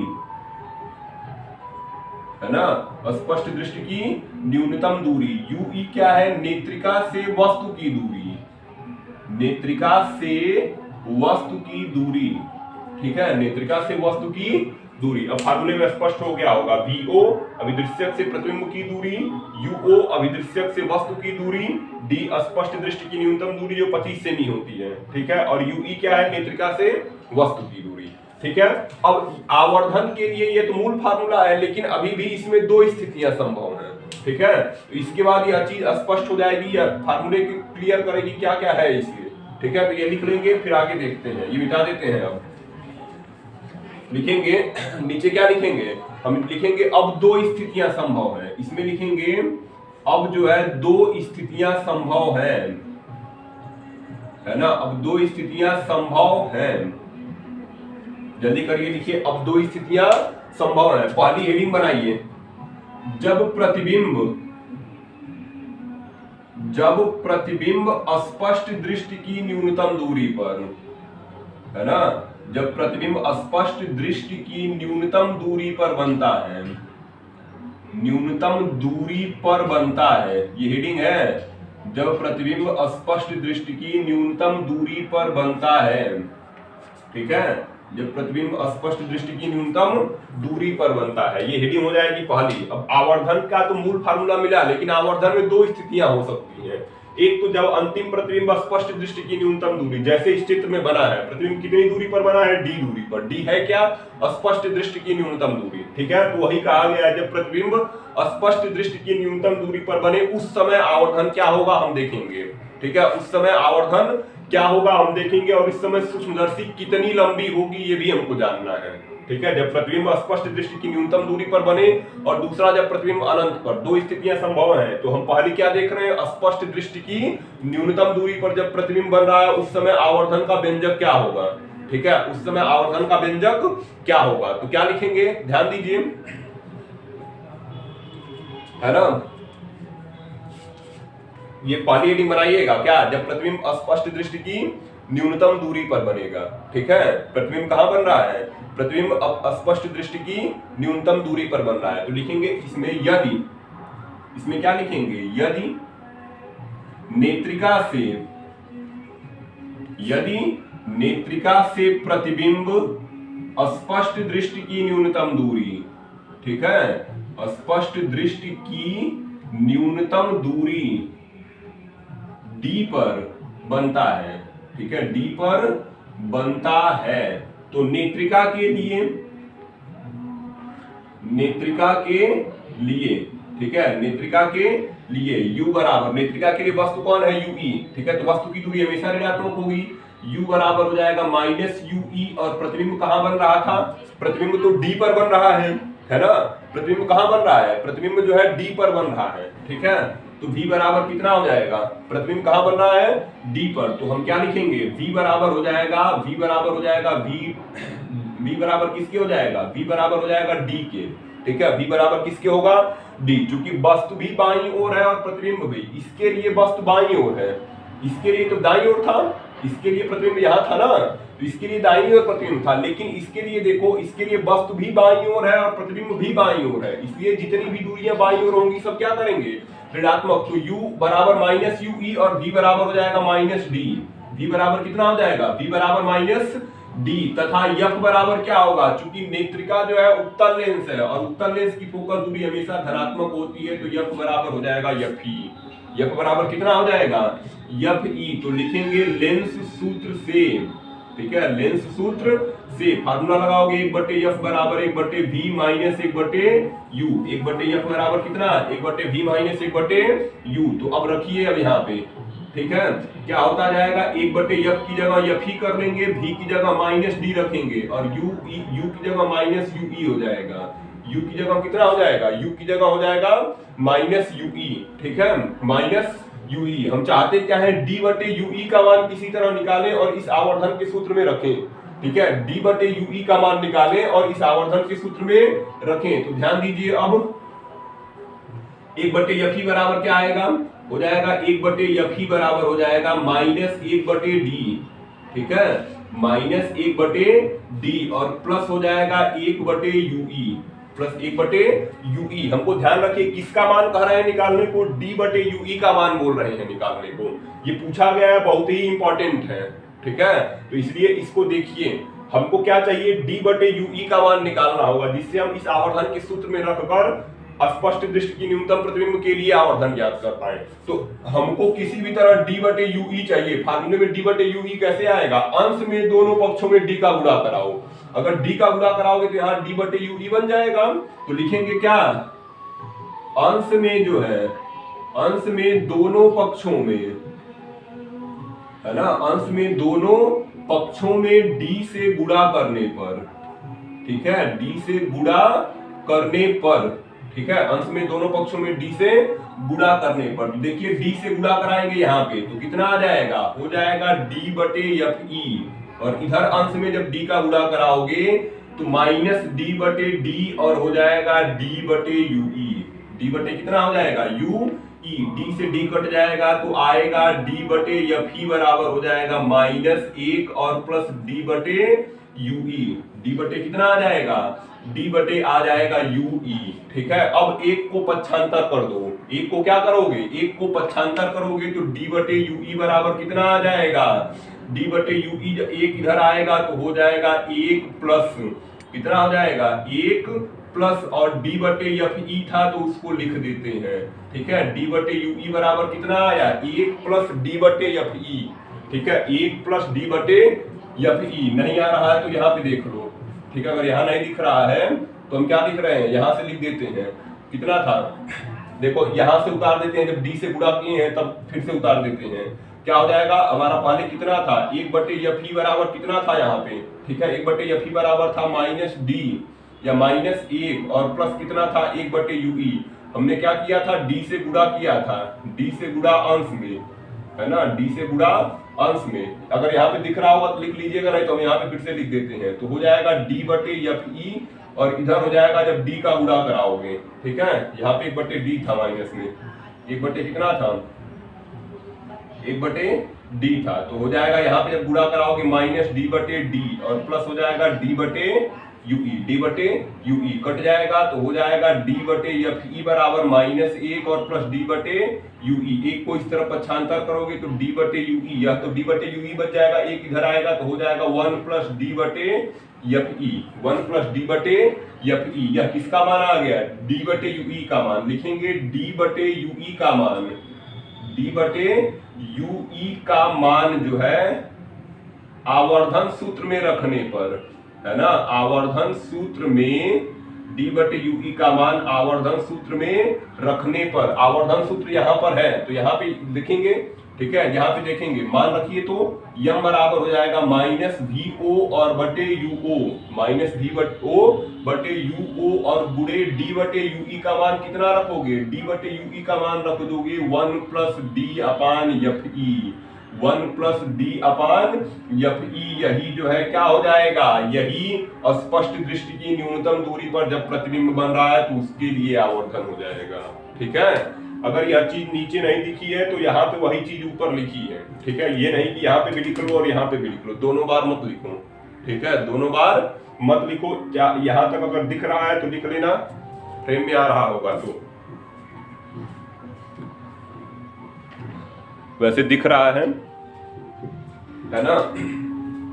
है ना, स्पष्ट दृष्टि की न्यूनतम दूरी। यूई क्या है, नेत्रिका से वस्तु की दूरी, नेत्रिका से वस्तु की दूरी। ठीक है, नेत्रिका से वस्तु की दूरी। अब फार्मूले में स्पष्ट हो गया होगा, वीओ अभिदृश्यक से प्रतिबिंब की दूरी, यूओ अभिदृश्यक से वस्तु की दूरी, डी स्पष्ट दृष्टि की न्यूनतम दूरी जो 25 सेमी होती है। ठीक है, और यूई क्या है, नेत्रिका से वस्तु की दूरी। ठीक है, अब आवर्धन के लिए ये तो मूल फार्मूला है, लेकिन अभी भी इसमें दो स्थितियां संभव हैं। ठीक है, तो इसके बाद यह चीज स्पष्ट हो जाएगी, या फार्मूले क्लियर करेगी क्या क्या है इसलिए। ठीक है, तो ये लिख लेंगे, फिर आगे देखते हैं। ये मिटा देते हैं। अब लिखेंगे, नीचे क्या लिखेंगे, हम लिखेंगे अब दो स्थितियां संभव है। इसमें लिखेंगे अब जो है दो स्थितियां संभव है ना, अब दो स्थितियां संभव हैं। जल्दी करिए, लिखिए, अब दो स्थितियां संभव है। पहली हेडिंग बनाइए, जब प्रतिबिंब स्पष्ट दृष्टि की न्यूनतम दूरी पर, है ना, जब प्रतिबिंब स्पष्ट दृष्टि की न्यूनतम दूरी पर बनता है, न्यूनतम दूरी पर बनता है, ये हेडिंग है, जब प्रतिबिंब स्पष्ट दृष्टि की न्यूनतम दूरी पर बनता है। ठीक है, जब प्रतिबिंब स्पष्ट दृष्टि की न्यूनतम दूरी पर बनता है, ये हेडिंग हो जाएगी पहली। अब आवर्धन का तो मूल फार्मूला मिला, लेकिन आवर्धन में दो स्थितियां हो सकती हैं। एक तो जब अंतिम प्रतिबिंब स्पष्ट दृष्टि की न्यूनतम दूरी, जैसे इस चित्र में बना है, प्रतिबिंब कितनी दूरी पर बना है, डी दूरी पर। डी है क्या, स्पष्ट दृष्टि की न्यूनतम दूरी। ठीक है, तो वही कहा गया है, जब प्रतिबिंब स्पष्ट दृष्टि की न्यूनतम दूरी पर बने, उस समय आवर्धन क्या होगा हम देखेंगे। ठीक है, उस समय आवर्धन क्या होगा हम देखेंगे, और इस समय सूक्ष्मदर्शी कितनी लंबी होगी ये भी हमको जानना है। ठीक है, जब प्रतिबिंब स्पष्ट दृष्टि की न्यूनतम दूरी पर बने, और दूसरा जब प्रतिबिंब अनंत पर। दो स्थितियां संभव हैं, तो हम पहले क्या देख रहे हैं, स्पष्ट दृष्टि की न्यूनतम दूरी पर जब प्रतिबिंब बन रहा है, उस समय आवर्धन का व्यंजक क्या होगा। ठीक है, उस समय आवर्धन का व्यंजक क्या होगा, तो क्या लिखेंगे, ध्यान दीजिए, है ना, ये पहली हेडिंग बनाइएगा, क्या, जब प्रतिबिंब स्पष्ट दृष्टि की न्यूनतम दूरी पर बनेगा। ठीक है, प्रतिबिंब कहां बन रहा है, प्रतिबिंब स्पष्ट दृष्टि की न्यूनतम दूरी पर बन रहा है, तो लिखेंगे इसमें यदि, इसमें क्या लिखेंगे, यदि नेत्रिका से यदि नेत्रिका से प्रतिबिंब स्पष्ट दृष्टि की न्यूनतम दूरी, ठीक है, स्पष्ट दृष्टि की न्यूनतम दूरी d पर बनता है, ठीक है, d पर बनता है, तो नेत्रिका के लिए, ठीक है, नेत्रिका के लिए u बराबर, नेत्रिका के लिए वस्तु कौन है, ue, ठीक है, तो वस्तु की दूरी हमेशा ऋणात्मक होगी, u बराबर हो जाएगा माइनस ue, और प्रतिबिंब कहां बन रहा था, प्रतिबिंब तो d पर बन रहा है ना, प्रतिबिंब कहां बन रहा है, प्रतिबिंब जो है d पर बन रहा है, ठीक है, तो v बराबर कितना हो जाएगा, प्रतिबिंब कहां बन रहा है, d पर, तो हम क्या लिखेंगे, v बराबर हो जाएगा, v बराबर किसके हो जाएगा, v बराबर हो जाएगा d के, ठीक है, v बराबर किसके होगा, d, चूंकि वस्तु भी बाईं ओर है और प्रतिबिंब भी, इसके लिए वस्तु बाईं ओर है, इसके लिए तो दाईं ओर था, इसके लिए प्रतिबिंब यहाँ था ना, तो इसके लिए दाईं ओर प्रतिबिंब था, लेकिन इसके लिए देखो, इसके लिए वस्तु भी बाईं ओर है और प्रतिबिंब भी बाईं ओर है, इसलिए जितनी भी दूरियां बाईं ओर होंगी सब क्या करेंगे, ऋणात्मक, तो u बराबर माइनस ue और v बराबर हो जाएगा माइनस d, v बराबर कितना हो जाएगा, v बराबर माइनस d, तथा f बराबर क्या होगा, चूंकि नेत्रिका जो है उत्तल लेंस है और उत्तल लेंस की फोकस दूरी हमेशा धनात्मक होती है, तो f बराबर हो जाएगा fe, f बराबर कितना हो जाएगा, fe, तो लिखेंगे लेंस सूत्र से, ठीक है, लेंस सूत्र से फार्मूला लगाओगे 1/f बराबर 1/v माइनस 1/u, 1/f बराबर कितना, 1/v माइनस 1/u, तो अब रखिए अब यहाँ पे, ठीक है, क्या होता जाएगा, 1/f की जगह f ही कर लेंगे, v की जगह माइनस d रखेंगे और u की जगह माइनस ue हो जाएगा, u की जगह कितना हो जाएगा, u की जगह हो जाएगा माइनस ue, ठीक है, माइनस ue, हम चाहते क्या है, d/ue का मान किसी तरह निकालें और इस आवर्धन के सूत्र में रखें, ठीक है, d/ue का मान निकालें और इस आवर्धन के सूत्र में रखें, तो ध्यान दीजिए, अब 1/fe बराबर क्या आएगा, हो जाएगा 1/fe बराबर हो जाएगा माइनस 1/d, ठीक है, माइनस 1/d और प्लस हो जाएगा 1/ue, प्लस 1/ue, हमको ध्यान रखिए किसका मान कह रहे हैं निकालने को, d/ue का मान बोल रहे हैं निकालने को, ये पूछा गया है, बहुत ही इंपॉर्टेंट है, ठीक है, तो इसलिए इसको देखिए, हमको क्या चाहिए, d/ue का मान निकालना होगा, जिससे हम इस आवर्धन के सूत्र में रखकर स्पष्ट दृष्टि की न्यूनतम प्रतिबिंब के लिए आवर्धन ज्ञात कर पाए, तो हमको किसी भी तरह d/ue चाहिए, फार्मूले में d/ue कैसे आएगा, अंश में दोनों पक्षों में d का गुणा कराओ, अगर d का गुणा कराओगे तो यहाँ d/ue बन जाएगा, तो लिखेंगे क्या, अंश में जो है, अंश में दोनों पक्षों में, है ना, अंश में दोनों पक्षों में d से गुणा करने पर, ठीक है, d से गुणा करने पर, ठीक है, अंश में दोनों पक्षों में d से गुणा करने पर, देखिए d से गुणा कराएंगे यहाँ पे तो कितना आ जाएगा, हो जाएगा d/fe, और इधर अंश में जब d का गुणा कराओगे तो माइनस d/d और हो जाएगा d/ue, d/ कितना हो जाएगा, ue, d से d कट जाएगा तो आएगा d/fe बराबर हो जाएगा -1 और प्लस d/ue, d/ कितना आ जाएगा, d/ आ जाएगा ue, ठीक है, अब एक को पक्षांतर कर दो, एक को क्या करोगे, एक को पक्षांतर करोगे तो d/ue बराबर कितना आ जाएगा, d/ue जब एक इधर आएगा तो हो जाएगा 1 प्लस कितना हो जाएगा, 1 प्लस और d/fe था तो उसको लिख देते हैं, ठीक है, d/ue बराबर कितना आया, 1 प्लस d/fe, ठीक है, 1 प्लस d/fe, नहीं आ रहा है तो यहाँ पे देख लो, ठीक है, अगर यहाँ नहीं दिख रहा है तो हम क्या लिख रहे हैं, यहाँ से लिख देते हैं, कितना था, देखो यहाँ से उतार देते हैं, जब d से गुणा किए हैं तब फिर से उतार देते हैं, क्या हो जाएगा, हमारा पहले कितना था, 1/fe बराबर कितना था यहाँ पे, ठीक है, 1/fe बराबर था -d या -1 और प्लस कितना था 1/ue, हमने क्या किया था, d से गुणा किया था, d से गुणा अंश में, है ना, d से गुणा अंश में, अगर यहाँ पे दिख रहा होगा तो लिख लीजिएगा, नहीं तो हम यहाँ पे फिर से लिख देते हैं, तो हो जाएगा d/fe और इधर हो जाएगा जब d का गुणा कराओगे, ठीक है, यहाँ पे 1/d था माइनस में, 1/ कितना था, 1/d था, तो हो जाएगा यहाँ पे जब गुणा कराओगे -d/d और प्लस हो जाएगा d/fe, यूई, डी बटे यूई कट जाएगा तो हो जाएगा डी बटे एफ ई बराबर -1 और प्लस डी बटे यूई। एक को इस तरफ पक्षांतर करोगे तो डी बटे यूई, यह तो डी बटे यूई बच जाएगा, एक इधर आएगा तो हो जाएगा 1 प्लस डी बटे एफ ई, 1 प्लस डी बटे एफ ई। यह किसका मान आ गया? डी बटे यूई का मान। लिखेंगे डी बटे यूई का मान, डी बटे यूई का मान जो है आवर्धन सूत्र में रखने पर, है ना, आवर्धन सूत्र में डी बटे यूई का मान आवर्धन सूत्र में रखने पर, आवर्धन सूत्र यहाँ पर है तो यहाँ पे लिखेंगे, ठीक है, यहाँ पे देखेंगे मान रखिए तो यम बराबर हो जाएगा -VO और बटे UO, -VO बटे UO और गुणे डी बटे यूई का मान कितना रखोगे? डी बटे यूई का मान रख दोगे 1 plus D upon F E, 1 plus D upon F E. यही जो है क्या हो जाएगा? यही स्पष्ट दृष्टि की न्यूनतम दूरी पर जब प्रतिबिंब बन रहा है तो उसके लिए आवर्धन हो जाएगा। ठीक है, अगर यह चीज नीचे नहीं लिखी है तो यहाँ पे वही चीज ऊपर लिखी है। ठीक है, ये नहीं कि यहाँ पे भी लिख लो और यहाँ पे भी लिख लो, दोनों बार मत लिखो। ठीक है, दोनों बार मत लिखो। क्या यहाँ तक अगर दिख रहा है तो लिख लेना, फ्रेम में आ रहा होगा तो। वैसे दिख रहा है ना?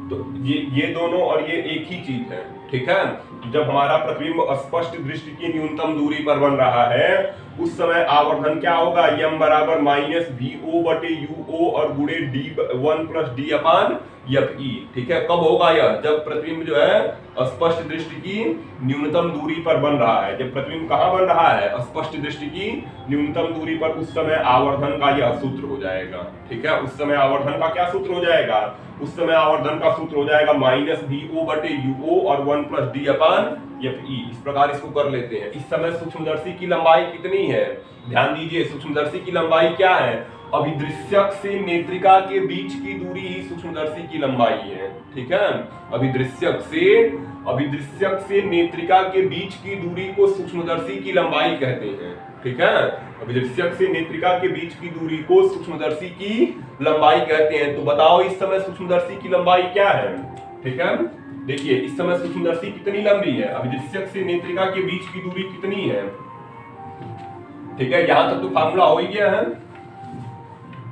तो ये दोनों और ये एक ही चीज है। ठीक है, जब हमारा प्रतिबिंब स्पष्ट दृष्टि की न्यूनतम दूरी पर बन रहा है उस समय आवर्धन क्या होगा? यम बराबर -VO बटे UO और गुणे D 1 plus D upon F E. ठीक है, कब होगा यह? जब प्रतिबिंब जो है स्पष्ट दृष्टि की न्यूनतम दूरी पर बन रहा है। जब प्रतिबिंब कहाँ बन रहा है? स्पष्ट दृष्टि की न्यूनतम दूरी पर, उस समय आवर्धन का यह सूत्र हो जाएगा। ठीक है, उस समय आवर्धन का क्या सूत्र हो जाएगा? उस समय आवर्धन का सूत्र हो जाएगा -VO बटे UO और 1 plus D upon F E. इस प्रकार इसको कर लेते हैं। इस समय सूक्ष्मदर्शी की लंबाई कितनी है? ध्यान दीजिए, सूक्ष्मदर्शी की लंबाई क्या है? अभिदृश्यक से नेत्रिका के बीच की दूरी ही सूक्ष्मदर्शी की लंबाई है। ठीक है, अभिदृश्यक से नेत्रिका के बीच की दूरी को सूक्ष्मदर्शी की लंबाई कहते हैं। ठीक है, अभिदृश्यक से नेत्रिका के बीच की दूरी को सूक्ष्मदर्शी की लंबाई कहते हैं। तो बताओ इस समय सूक्ष्मदर्शी की लंबाई क्या है? ठीक है, देखिए इस समय सूक्ष्मदर्शी कितनी लंबी है? अभिदृश्यक से नेत्रिका के बीच की दूरी कितनी है? ठीक है, यहां तक तो फार्मूला हो ही गया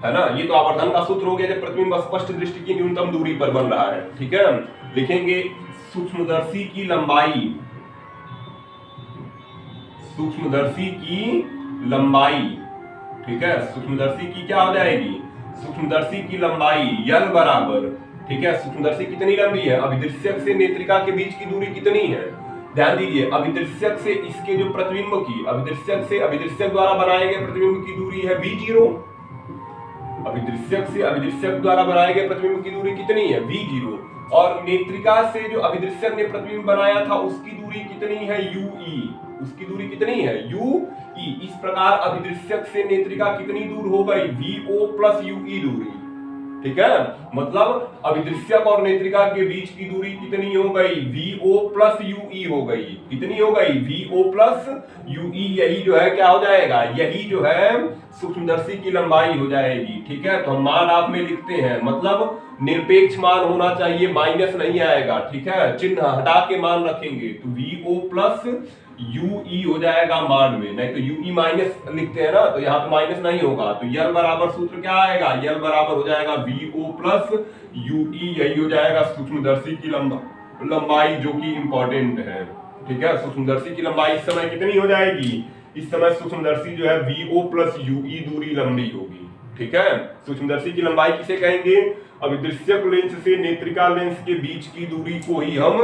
है ना? ये तो आवर्धन का सूत्र हो गया जब प्रतिबिंब स्पष्ट दृष्टि की न्यूनतम दूरी पर बन रहा है। ठीक है, लिखेंगे सूक्ष्मदर्शी की लंबाई, सूक्ष्मदर्शी की लंबाई। ठीक है, सूक्ष्मदर्शी की क्या हो जाएगी? सूक्ष्मदर्शी की लंबाई यल बराबर, ठीक है, सूक्ष्मदर्शी कितनी लंबी है? अभिदृश्यक से नेत्रिका के बीच की दूरी कितनी है? ध्यान दीजिए, अभिदृश्यक से इसके जो प्रतिबिंब की, अभिदृश्यक से अभिदृश्यक द्वारा बनाए गए प्रतिबिंब की दूरी है V0। अभिदृश्यक से अभिदृश्यक द्वारा बनाए गए प्रतिबिंब की दूरी कितनी है? V0। और नेत्रिका से जो अभिदृश्यक ने प्रतिबिंब बनाया था उसकी दूरी कितनी है? UE। उसकी दूरी कितनी है? UE। इस प्रकार अभिदृश्यक से नेत्रिका कितनी दूर हो गई? VO प्लस UE दूरी। ठीक है, मतलब अभिदृश्यक और नेत्रिका के बीच की दूरी कितनी हो गई? VO प्लस UE हो गई। कितनी हो गई? VO plus UE। यही जो है क्या हो जाएगा? यही जो है सूक्ष्मदर्शी की लंबाई हो जाएगी। ठीक है, तो हम मान आप में लिखते हैं, मतलब निरपेक्ष मान होना चाहिए, माइनस नहीं आएगा। ठीक है, चिन्ह हटा के मान रखेंगे तो VO प्लस UE हो जाएगा मान में, नहीं तो UE माइनस लिखते हैं ना, तो यहाँ पे माइनस नहीं होगा। तो यल बराबर सूत्र क्या आएगा? यल बराबर हो जाएगा VO प्लस UE। यही हो जाएगा सूक्ष्मदर्शी की लंबाई जो कि इंपॉर्टेंट है। ठीक है, सूक्ष्मदर्शी की लंबाई इस समय कितनी हो जाएगी? इस समय सूक्ष्मदर्शी जो है VO प्लस UE दूरी लंबी होगी। ठीक है, सूक्ष्मदर्शी की लंबाई किसे कहेंगे? अभिदृश्यक लेंस से नेत्रिका लेंस के बीच की दूरी को ही हम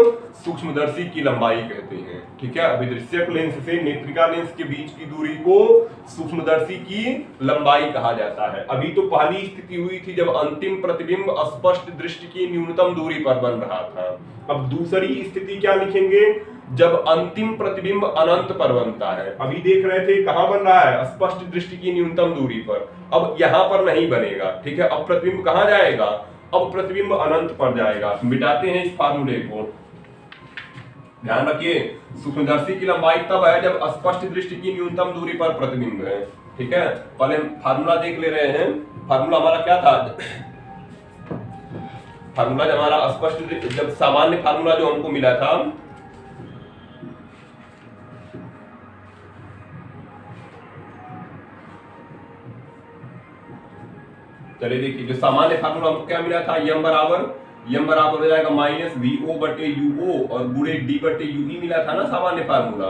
सूक्ष्मदर्शी की लंबाई कहते हैं। ठीक है, अभिदृश्यक लेंस से नेत्रिका लेंस के बीच की दूरी को सूक्ष्मदर्शी की लंबाई कहा जाता है। अभी तो पहली स्थिति हुई थी जब अंतिम प्रतिबिंब स्पष्ट दृष्टि की न्यूनतम दूरी पर बन रहा था। अब दूसरी स्थिति क्या लिखेंगे? जब अंतिम प्रतिबिंब अनंत पर बनता है। अभी देख रहे थे कहां बन रहा है? स्पष्ट दृष्टि की न्यूनतम दूरी पर। अब यहां पर नहीं बनेगा। ठीक है, अब प्रतिबिंब कहां जाएगा? अब प्रतिबिंब अनंत पर जाएगा। मिटाते हैं इस फार्मूले को, ध्यान रखिए। सूक्ष्मदर्शी की लंबाई तब है जब स्पष्ट दृष्टि की न्यूनतम दूरी पर प्रतिबिंब है। ठीक है, पहले फार्मूला देख ले रहे हैं। फार्मूला हमारा क्या था? फार्मूला हमारा स्पष्ट, जब सामान्य फार्मूला जो हमको मिला था चलिए देखिए, जो सामान्य फार्मूला हमको क्या मिला था, यम बराबर हो जाएगा माइनस VO बटे UO और गुणे D बटे UE मिला था ना सामान्य फार्मूला।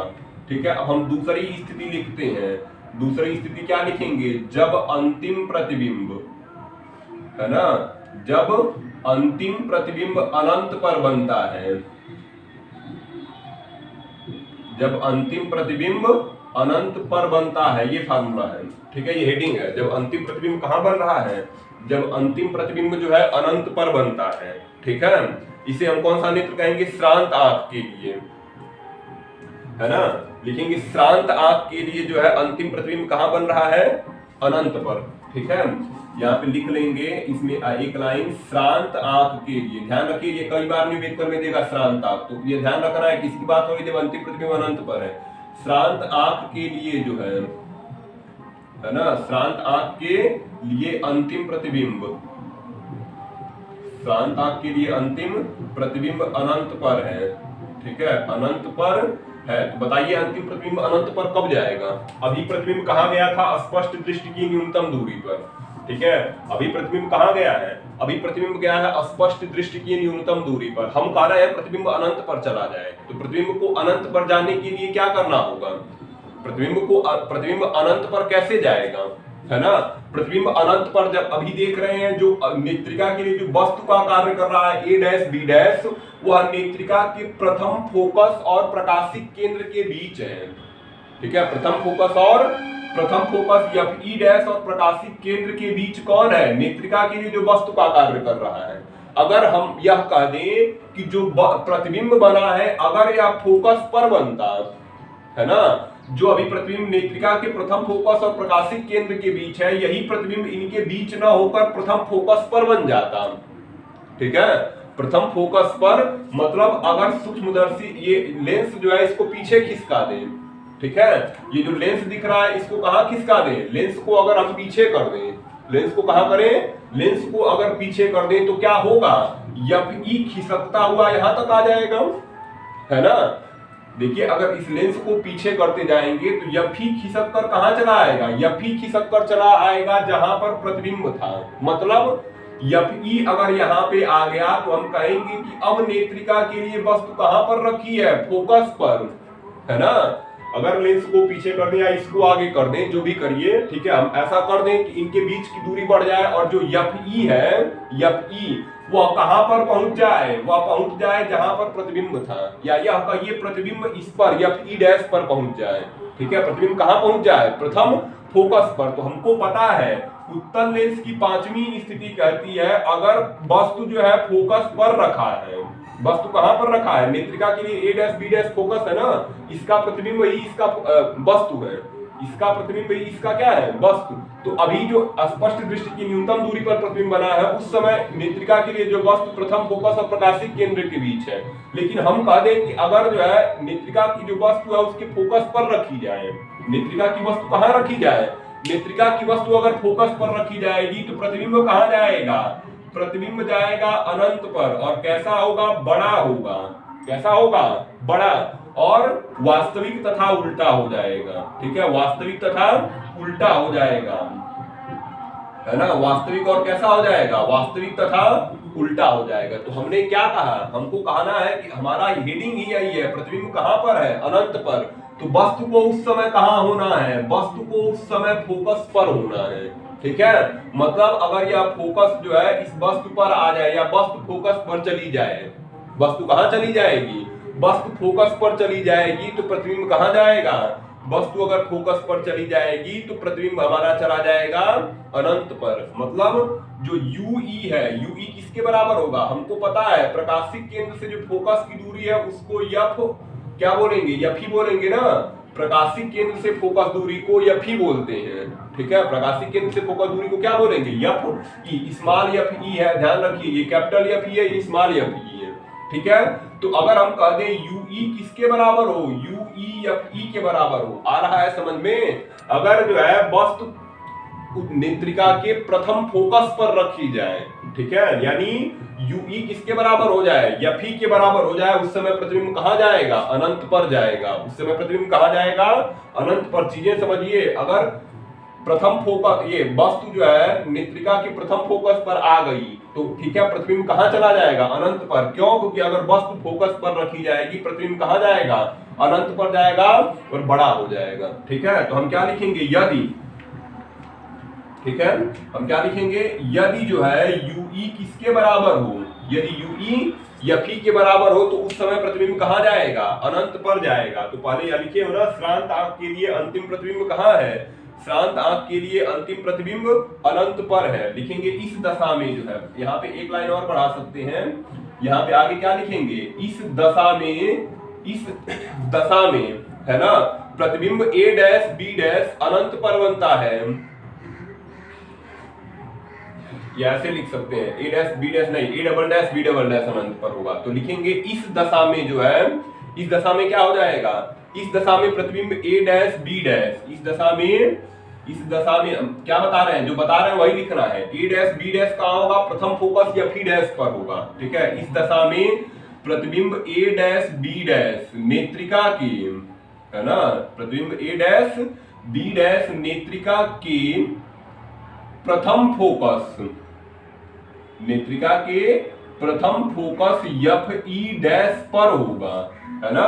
ठीक है, अब हम दूसरी स्थिति लिखते हैं। दूसरी स्थिति क्या लिखेंगे, जब अंतिम प्रतिबिंब, है ना, जब अंतिम प्रतिबिंब अनंत पर बनता है, जब अंतिम प्रतिबिंब अनंत पर बनता है, ये फार्मूला है। ठीक है, ये हेडिंग है। जब अंतिम प्रतिबिंब कहां बन रहा है, जब अंतिम प्रतिबिंब जो है अनंत पर बनता है। ठीक है, इसे हम कौन सा नेत्र कहेंगे, श्रांत आंख के लिए, है ना, लिखेंगे श्रांत आंख के लिए जो है अंतिम प्रतिबिंब कहां बन रहा है, अनंत पर। ठीक है, यहाँ पे लिख लेंगे इसमें एक लाइन, श्रांत आंख के लिए। ध्यान रखिए, ये कई बार निवेदन में देगा श्रांत आंख, तो ये ध्यान रखना है किसकी बात हो रही है, जब अंतिम प्रतिबिंब अनंत पर है। श्रांत आंख के लिए जो है ना, श्रांत आंख के लिए अंतिम प्रतिबिंब, श्रांत आंख के लिए अंतिम प्रतिबिंब अनंत पर है। ठीक है, अनंत पर है, तो बताइए अंतिम प्रतिबिंब अनंत पर कब जाएगा। अभी प्रतिबिंब कहाँ गया था, स्पष्ट दृष्टि की न्यूनतम दूरी पर। ठीक है, अभी प्रतिबिंब कहाँ गया है, अभी प्रतिबिंब गया है स्पष्ट दृष्टि की न्यूनतम दूरी पर। हम कह रहे हैं प्रतिबिंब अनंत पर चला जाए, तो प्रतिबिंब को अनंत पर जाने के लिए क्या करना होगा, प्रतिबिंब अनंत पर कैसे जाएगा, है ना। प्रतिबिंब अनंत पर जब अभी देख रहे हैं, जो नेत्रिका के लिए जो वस्तु का कार्य कर रहा है A', B', वह नेत्रिका के प्रथम फोकस और प्रकाशिक केंद्र के बीच है। ठीक है, प्रथम फोकस FE' और प्रकाशिक केंद्र के बीच कौन है, नेत्रिका के लिए जो वस्तु का कार्य कर रहा है। अगर हम यह कह दें कि जो प्रतिबिंब बना है, अगर यह फोकस पर बनता, है ना, जो अभी प्रतिबिंब नेत्रिका के प्रथम फोकस और प्रकाशिक केंद्र के बीच है, यही प्रतिबिंब इनके बीच ना होकर प्रथम फोकस पर बन जाता। ठीक है, प्रथम फोकस पर मतलब अगर सूक्ष्मदर्शी ये लेंस जो है इसको पीछे खिसका दें। ठीक है, ये जो लेंस दिख रहा है इसको कहां खिसका दें, लेंस को अगर हम पीछे कर दें, लेंस को कहां करें, लेंस को अगर पीछे कर दें तो क्या होगा, FE खिसकता हुआ यहां तक आ जाएगा, है ना। देखिए, अगर इस लेंस को पीछे करते जाएंगे तो FE खिसक कर कहां चला आएगा, FE खिसक कर चला आएगा जहां पर प्रतिबिंब था। मतलब FE अगर यहाँ पे आ गया तो हम कहेंगे कि अब नेत्रिका के लिए वस्तु कहां पर रखी है, फोकस पर, है ना। अगर लेंस को पीछे कर दें या इसको आगे कर दें, जो भी करिए, ठीक है, हम ऐसा कर दें कि इनके बीच की दूरी बढ़ जाए और जो FE है, FE वह कहां पर पहुंच जाए, वह पहुंच जाए जहां पर प्रतिबिंब था, या यह कहिए प्रतिबिंब इस पर FE' पर पहुंच जाए। ठीक है, प्रतिबिंब कहां पहुंच जाए, प्रथम फोकस पर। तो हमको पता है उत्तल लेंस की पांचवी स्थिति कहती है, अगर वस्तु जो है फोकस पर रखा है, वस्तु कहां पर रखा है, नेत्रिका के लिए A', B' फोकस है ना, इसका प्रतिबिंब ही इसका वस्तु है, इसका प्रतिबिंब ही इसका क्या है, वस्तु। तो अभी जो स्पष्ट दृष्टि की न्यूनतम दूरी पर प्रतिबिंब बना है, उस समय नेत्रिका के लिए जो वस्तु प्रथम फोकस और प्रकाशिक केंद्र के बीच है। लेकिन हम कह दें कि अगर जो है नेत्रिका की जो वस्तु है उसके फोकस पर रखी जाए, नेत्रिका की वस्तु कहां रखी जाए, नेत्रिका की वस्तु अगर फोकस पर रखी जाएगी तो प्रतिबिंब कहां जाएगा, प्रतिबिंब जाएगा अनंत पर, और कैसा होगा, बड़ा होगा। कैसा होगा, बड़ा, और वास्तविक तथा उल्टा हो जाएगा। ठीक है, वास्तविक तथा उल्टा हो जाएगा, है ना, वास्तविक और कैसा हो जाएगा, वास्तविक तथा उल्टा हो जाएगा। तो हमने क्या कहा, हमको कहना है कि हमारा हेडिंग ही यही है, प्रतिबिंब कहां पर है, अनंत पर। तो वस्तु को उस समय कहां होना है, वस्तु को उस समय फोकस पर होना है। ठीक है, मतलब अगर यह फोकस जो है इस वस्तु पर आ जाए, या वस्तु फोकस पर चली जाए, वस्तु कहां चली जाएगी, वस्तु फोकस पर चली जाएगी तो प्रतिबिंब कहां जाएगा, वस्तु अगर फोकस पर चली जाएगी तो प्रतिबिंब हमारा चला जाएगा अनंत पर। मतलब जो UE है, UE किसके बराबर होगा, हमको पता है प्रकाशिक केंद्र से जो फोकस की दूरी है उसको क्या बोलेंगे, FE बोलेंगे ना। प्रकाशिक केंद्र से फोकस दूरी को FE बोलते हैं। ठीक है, प्रकाशिक केंद्र से फोकस दूरी को क्या बोलेंगे, FE, स्मॉल FE है, ध्यान रखिए, ये कैपिटल FE है, ये स्मॉल FE है। ठीक है, तो अगर हम कह दें UE किसके बराबर हो, UE FE के बराबर हो, आ रहा है समझ में। अगर जो है वस्तु नेत्रिका के प्रथम फोकस पर रखी जाए, ठीक है, यानी UE किसके बराबर हो जाए, FE के बराबर हो जाए, उस समय प्रतिबिंब कहां जाएगा, अनंत पर जाएगा। उस समय प्रतिबिंब कहां जाएगा, अनंत पर। चीजें समझिए, अगर प्रथम फोकस, ये वस्तु जो है नेत्रिका के प्रथम फोकस पर आ गई तो ठीक है, प्रतिबिंब कहाँ चला जाएगा? अनंत पर। क्यों? क्योंकि अगर वस्तु फोकस पर रखी जाएगी प्रतिबिंब कहाँ जाएगा? अनंत पर जाएगा और बड़ा हो जाएगा। ठीक है, तो हम क्या लिखेंगे? यदि, ठीक है, हम क्या लिखेंगे? यदि जो है यूई किसके बराबर हो, यदि यूई यफी के बराबर हो तो उस समय प्रतिबिंब कहाँ जाएगा? अनंत पर जाएगा। तो पहले यह लिखे हो ना, श्रांत आंख के लिए अंतिम प्रतिबिंब कहाँ है? श्रांत आंख के लिए अंतिम प्रतिबिंब अनंत पर है। लिखेंगे इस दशा में जो है, यहाँ पे एक लाइन और बढ़ा सकते हैं, यहाँ पे आगे क्या लिखेंगे? इस दशा में, इस दशा में है ना, प्रतिबिंब a डैश b डैश अनंत पर बनता है। या ऐसे लिख सकते हैं, a डैश b डैश नहीं, a double dash b double dash अनंत पर होगा। तो लिखेंगे इस दशा में जो है, इस दशा में क्या हो जाएगा? इस दशा में प्रतिबिंब a डैश b डैश, इस दशा में, इस दशा में क्या बता रहे हैं? जो बता रहे हैं वही लिखना है। a डैश b डैश कहाँ होगा? प्रथम फोकस या f डैश पर होगा। ठीक है, इस दशा में प्रतिबिंब a डैश b डैश नेत्रिका की, है ना, प्रतिबिंब a डैश b डैश नेत्रिका की प्रथम फोकस, नेत्रिका के प्रथम फोकस एफ ई डैश पर होगा, है ना।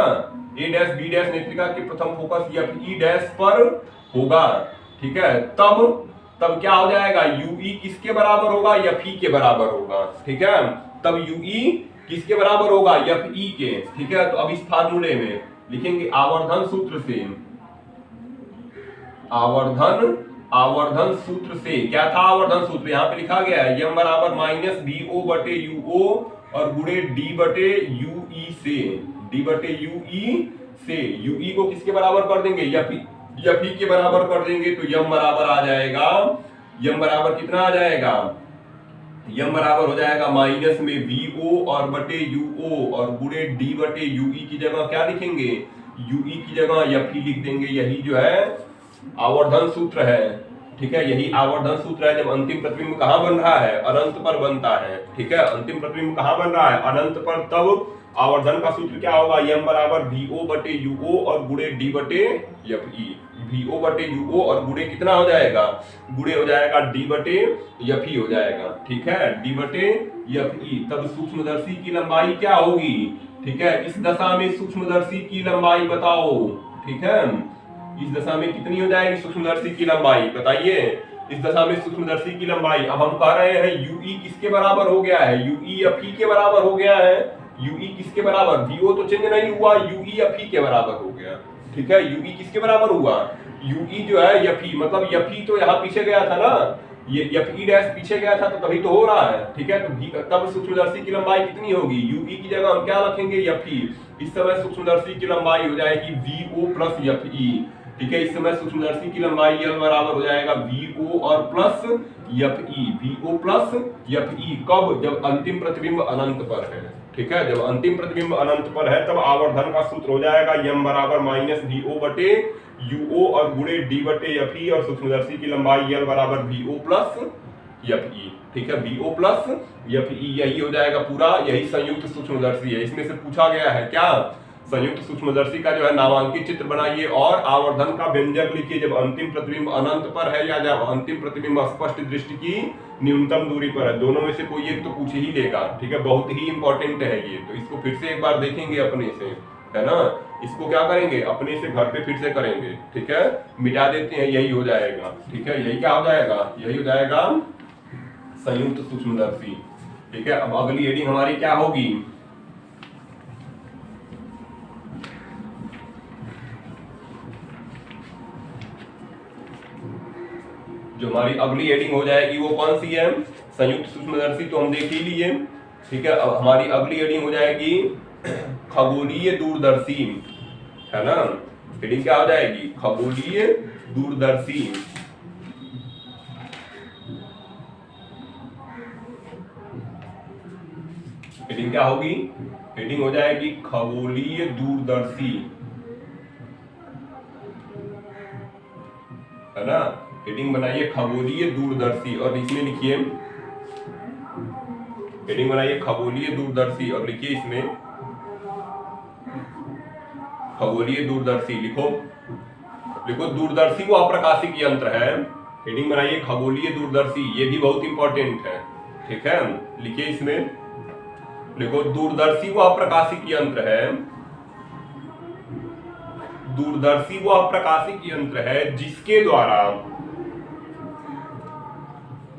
ए डैश बी डैश नेत्रिका के प्रथम फोकस एफ ई डैश पर होगा। ठीक है, तब क्या हो जाएगा? यूई किसके बराबर होगा? एफ ई के बराबर होगा। ठीक है, तब यूई किसके बराबर होगा? एफ ई के। ठीक है, तो अब इस फार्मूले में लिखेंगे आवर्धन सूत्र से, आवर्धन सूत्र से, क्या था आवर्धन सूत्र? यहाँ पे लिखा गया है यम बराबर माइनस बी ओ बटे यू ओ और गुणे डी बटे यू ई से, डी बटे यू ई से। यू ई को किसके बराबर कर देंगे? एफ ई के बराबर कर देंगे तो यम बराबर आ जाएगा, यम बराबर कितना आ जाएगा? यम बराबर हो जाएगा माइनस में वी ओ और बटे यू ओ और गुणे डी बटे यू ई की जगह क्या लिखेंगे? यू ई की जगह एफ ई लिख देंगे। यही जो है आवर्धन सूत्र है। ठीक है, यही आवर्धन सूत्र है। जब अंतिम प्रतिबिंब कहाँ बन रहा है? अनंत पर बनता है। ठीक है, अंतिम प्रतिबिंब कहाँ बन रहा है? अनंत पर। तब आवर्धन का सूत्र क्या होगा? यम बराबर वी ओ बटे यू ओ और गुणे डी बटे एफ ई। वी ओ बटे यू ओ और गुणे कितना हो जाएगा? गुणे हो जाएगा डी बटे एफ ई हो जाएगा। ठीक है, डी बटे एफ ई। तब सूक्ष्मदर्शी की लंबाई क्या होगी? ठीक है, इस दशा में सूक्ष्मदर्शी की लंबाई बताओ। ठीक है, इस दशा में कितनी हो जाएगी सूक्ष्मदर्शी की लंबाई? बताइए, इस दशा में सूक्ष्मदर्शी की लंबाई। अब हम कह रहे हैं यूई किसके बराबर हो गया है? यूई एफ ई के बराबर हो गया है। यूई किसके बराबर? वीओ तो चेंज नहीं हुआ, यूई एफ ई के बराबर हो गया। ठीक है, यूई किसके बराबर हुआ? यूई जो है एफ ई, मतलब एफ ई तो यहाँ पीछे गया था ना, ये एफ ई डैश पीछे गया था तो तभी तो हो रहा है। ठीक है, तो तब सूक्ष्मदर्शी की लंबाई कितनी होगी? यूई की जगह हम क्या रखेंगे? F E. इस समय सूक्ष्मदर्शी की लंबाई हो जाएगी V O plus F E. ठीक है, इस समय सूक्ष्मदर्शी की लंबाई एल बराबर हो जाएगा वी ओ और plus F E, V O plus F E. कब? जब अंतिम प्रतिबिंब अनंत पर है। ठीक है, जब अंतिम प्रतिबिंब अनंत पर है तब आवर्धन का सूत्र हो जाएगा यम बराबर माइनस वी ओ बटे यू ओ और गुणे डी बटे एफ ई और सूक्ष्मदर्शी की लंबाई एल बराबर V O plus F E. ठीक है, V O plus F E, यही हो जाएगा पूरा, यही संयुक्त सूक्ष्मदर्शी है। इसमें से पूछा गया है क्या? संयुक्त सूक्ष्मदर्शी का जो है नामांकित चित्र बनाइए और आवर्धन का व्यंजक लिखिए जब अंतिम प्रतिबिंब अनंत पर है या जब अंतिम प्रतिबिंब स्पष्ट दृष्टि की न्यूनतम दूरी पर है। दोनों में से कोई एक तो पूछ ही लेगा। ठीक है, बहुत ही इंपॉर्टेंट है ये, तो इसको फिर से एक बार देखेंगे अपने से, है ना। इसको क्या करेंगे? अपने से घर पे फिर से करेंगे। ठीक है, मिटा देते हैं, यही हो जाएगा। ठीक है, यही क्या हो जाएगा? यही हो जाएगा संयुक्त सूक्ष्मदर्शी। ठीक है, अब अगली हेडिंग हमारी क्या होगी? जो हमारी अगली हेडिंग हो जाएगी वो कौन सी है? संयुक्त सूक्ष्मदर्शी तो हम देख ही लिए। ठीक है, अब हमारी अगली हेडिंग हो जाएगी खगोलीय दूरदर्शी, है ना। हेडिंग क्या हो जाएगी? खगोलीय दूरदर्शी। हेडिंग क्या होगी? हेडिंग हो जाएगी खगोलीय दूरदर्शी, है ना। हेडिंग बनाइए खगोलीय दूरदर्शी और इसमें लिखिए, हेडिंग बनाइए खगोलीय दूरदर्शी और लिखिए इसमें खगोलीय दूरदर्शी। लिखो दूरदर्शी वो अप्रकाशिक यंत्र है हेडिंग बनाइए खगोलीय दूरदर्शी, ये भी बहुत इंपॉर्टेंट है, ठीक है। लिखिए इसमें, देखो दूरदर्शी वह प्रकाशिक यंत्र है, दूरदर्शी वह प्रकाशिक यंत्र है जिसके द्वारा,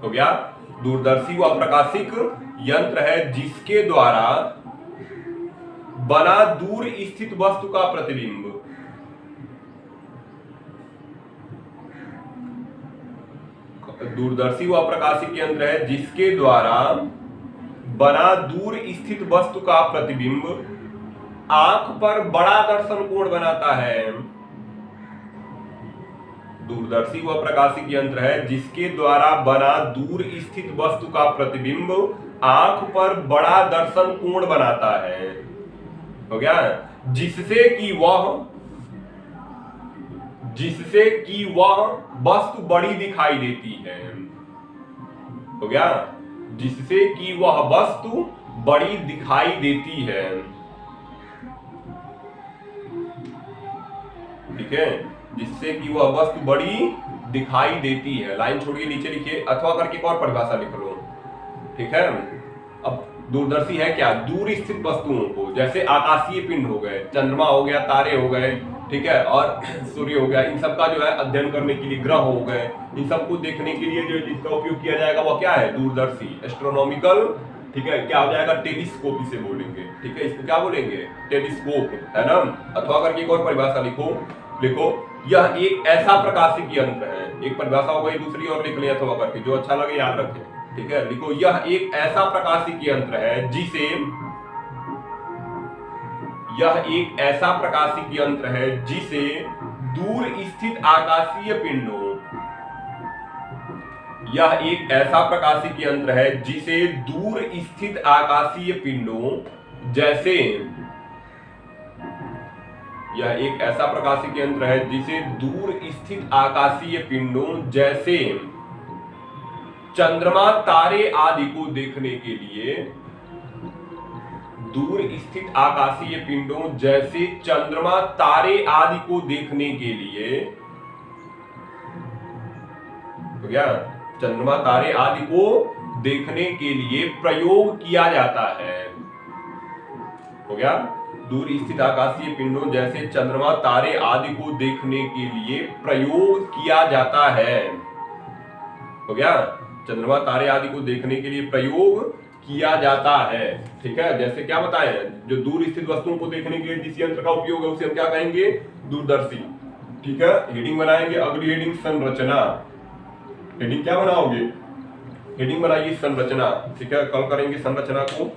हो गया, दूरदर्शी वह प्रकाशिक यंत्र है जिसके द्वारा बना दूर स्थित वस्तु का प्रतिबिंब, दूरदर्शी वह प्रकाशिक यंत्र है जिसके द्वारा बना दूर स्थित वस्तु का प्रतिबिंब आंख पर बड़ा दर्शन कोण बनाता है। दूरदर्शी वह प्रकाशिक यंत्र है जिसके द्वारा बना दूर स्थित वस्तु का प्रतिबिंब आंख पर बड़ा दर्शन कोण बनाता है, हो गया, जिससे कि वह वस्तु बड़ी दिखाई देती है, हो गया, जिससे कि वह वस्तु बड़ी दिखाई देती है, ठीक है, जिससे कि वह वस्तु बड़ी दिखाई देती है। लाइन छोड़िए, नीचे लिखिए, अथवा करके एक और परिभाषा लिख लो, ठीक है। अब दूरदर्शी है क्या, दूर स्थित वस्तुओं को, जैसे आकाशीय पिंड हो गए, चंद्रमा हो गया, तारे हो गए, ठीक है, और सूर्य हो गया, इन सब का जो है अध्ययन करने के लिए, ग्रह हो गए, इन सबको देखने के लिए जो जिसका उपयोग किया जाएगा वह क्या है, दूरदर्शी, एस्ट्रोनॉमिकल, ठीक है, क्या हो जाएगा, टेलीस्कोप इसे बोलेंगे, ठीक है, इसको क्या बोलेंगे, टेलीस्कोप, है ना। अथवा करके एक और परिभाषा लिखो, यह एक ऐसा प्रकाशिक यंत्र है, एक परिभाषा हो गई, दूसरी और लिख लिया अथवा करके, जो अच्छा लगे याद रखें, ठीक है। लिखो, यह एक ऐसा प्रकाशिक यंत्र है जिसे, यह एक ऐसा प्रकाशिक यंत्र है जिसे दूर स्थित आकाशीय पिंडों, यह एक ऐसा प्रकाशिक यंत्र है जिसे दूर स्थित आकाशीय पिंडों जैसे, यह एक ऐसा प्रकाशिक यंत्र है जिसे दूर स्थित आकाशीय पिंडों जैसे चंद्रमा, तारे आदि को देखने के लिए, दूर स्थित आकाशीय पिंडों जैसे चंद्रमा, तारे आदि को देखने के लिए, हो गया, चंद्रमा, तारे आदि को देखने के लिए प्रयोग किया जाता है, हो गया, दूर स्थित आकाशीय पिंडों जैसे चंद्रमा, तारे आदि को देखने के लिए प्रयोग किया जाता है, हो गया, चंद्रमा, तारे आदि को देखने के लिए प्रयोग किया जाता है, ठीक है। जैसे क्या बताएं, जो दूर स्थित वस्तुओं को देखने के लिए जिस यंत्र का उपयोग है उसे हम क्या कहेंगे, दूरदर्शी, ठीक है। हेडिंग बनाएंगे, अगली हेडिंग संरचना, हेडिंग क्या बनाओगे, हेडिंग बनाइए संरचना, ठीक है, कल करेंगे संरचना को।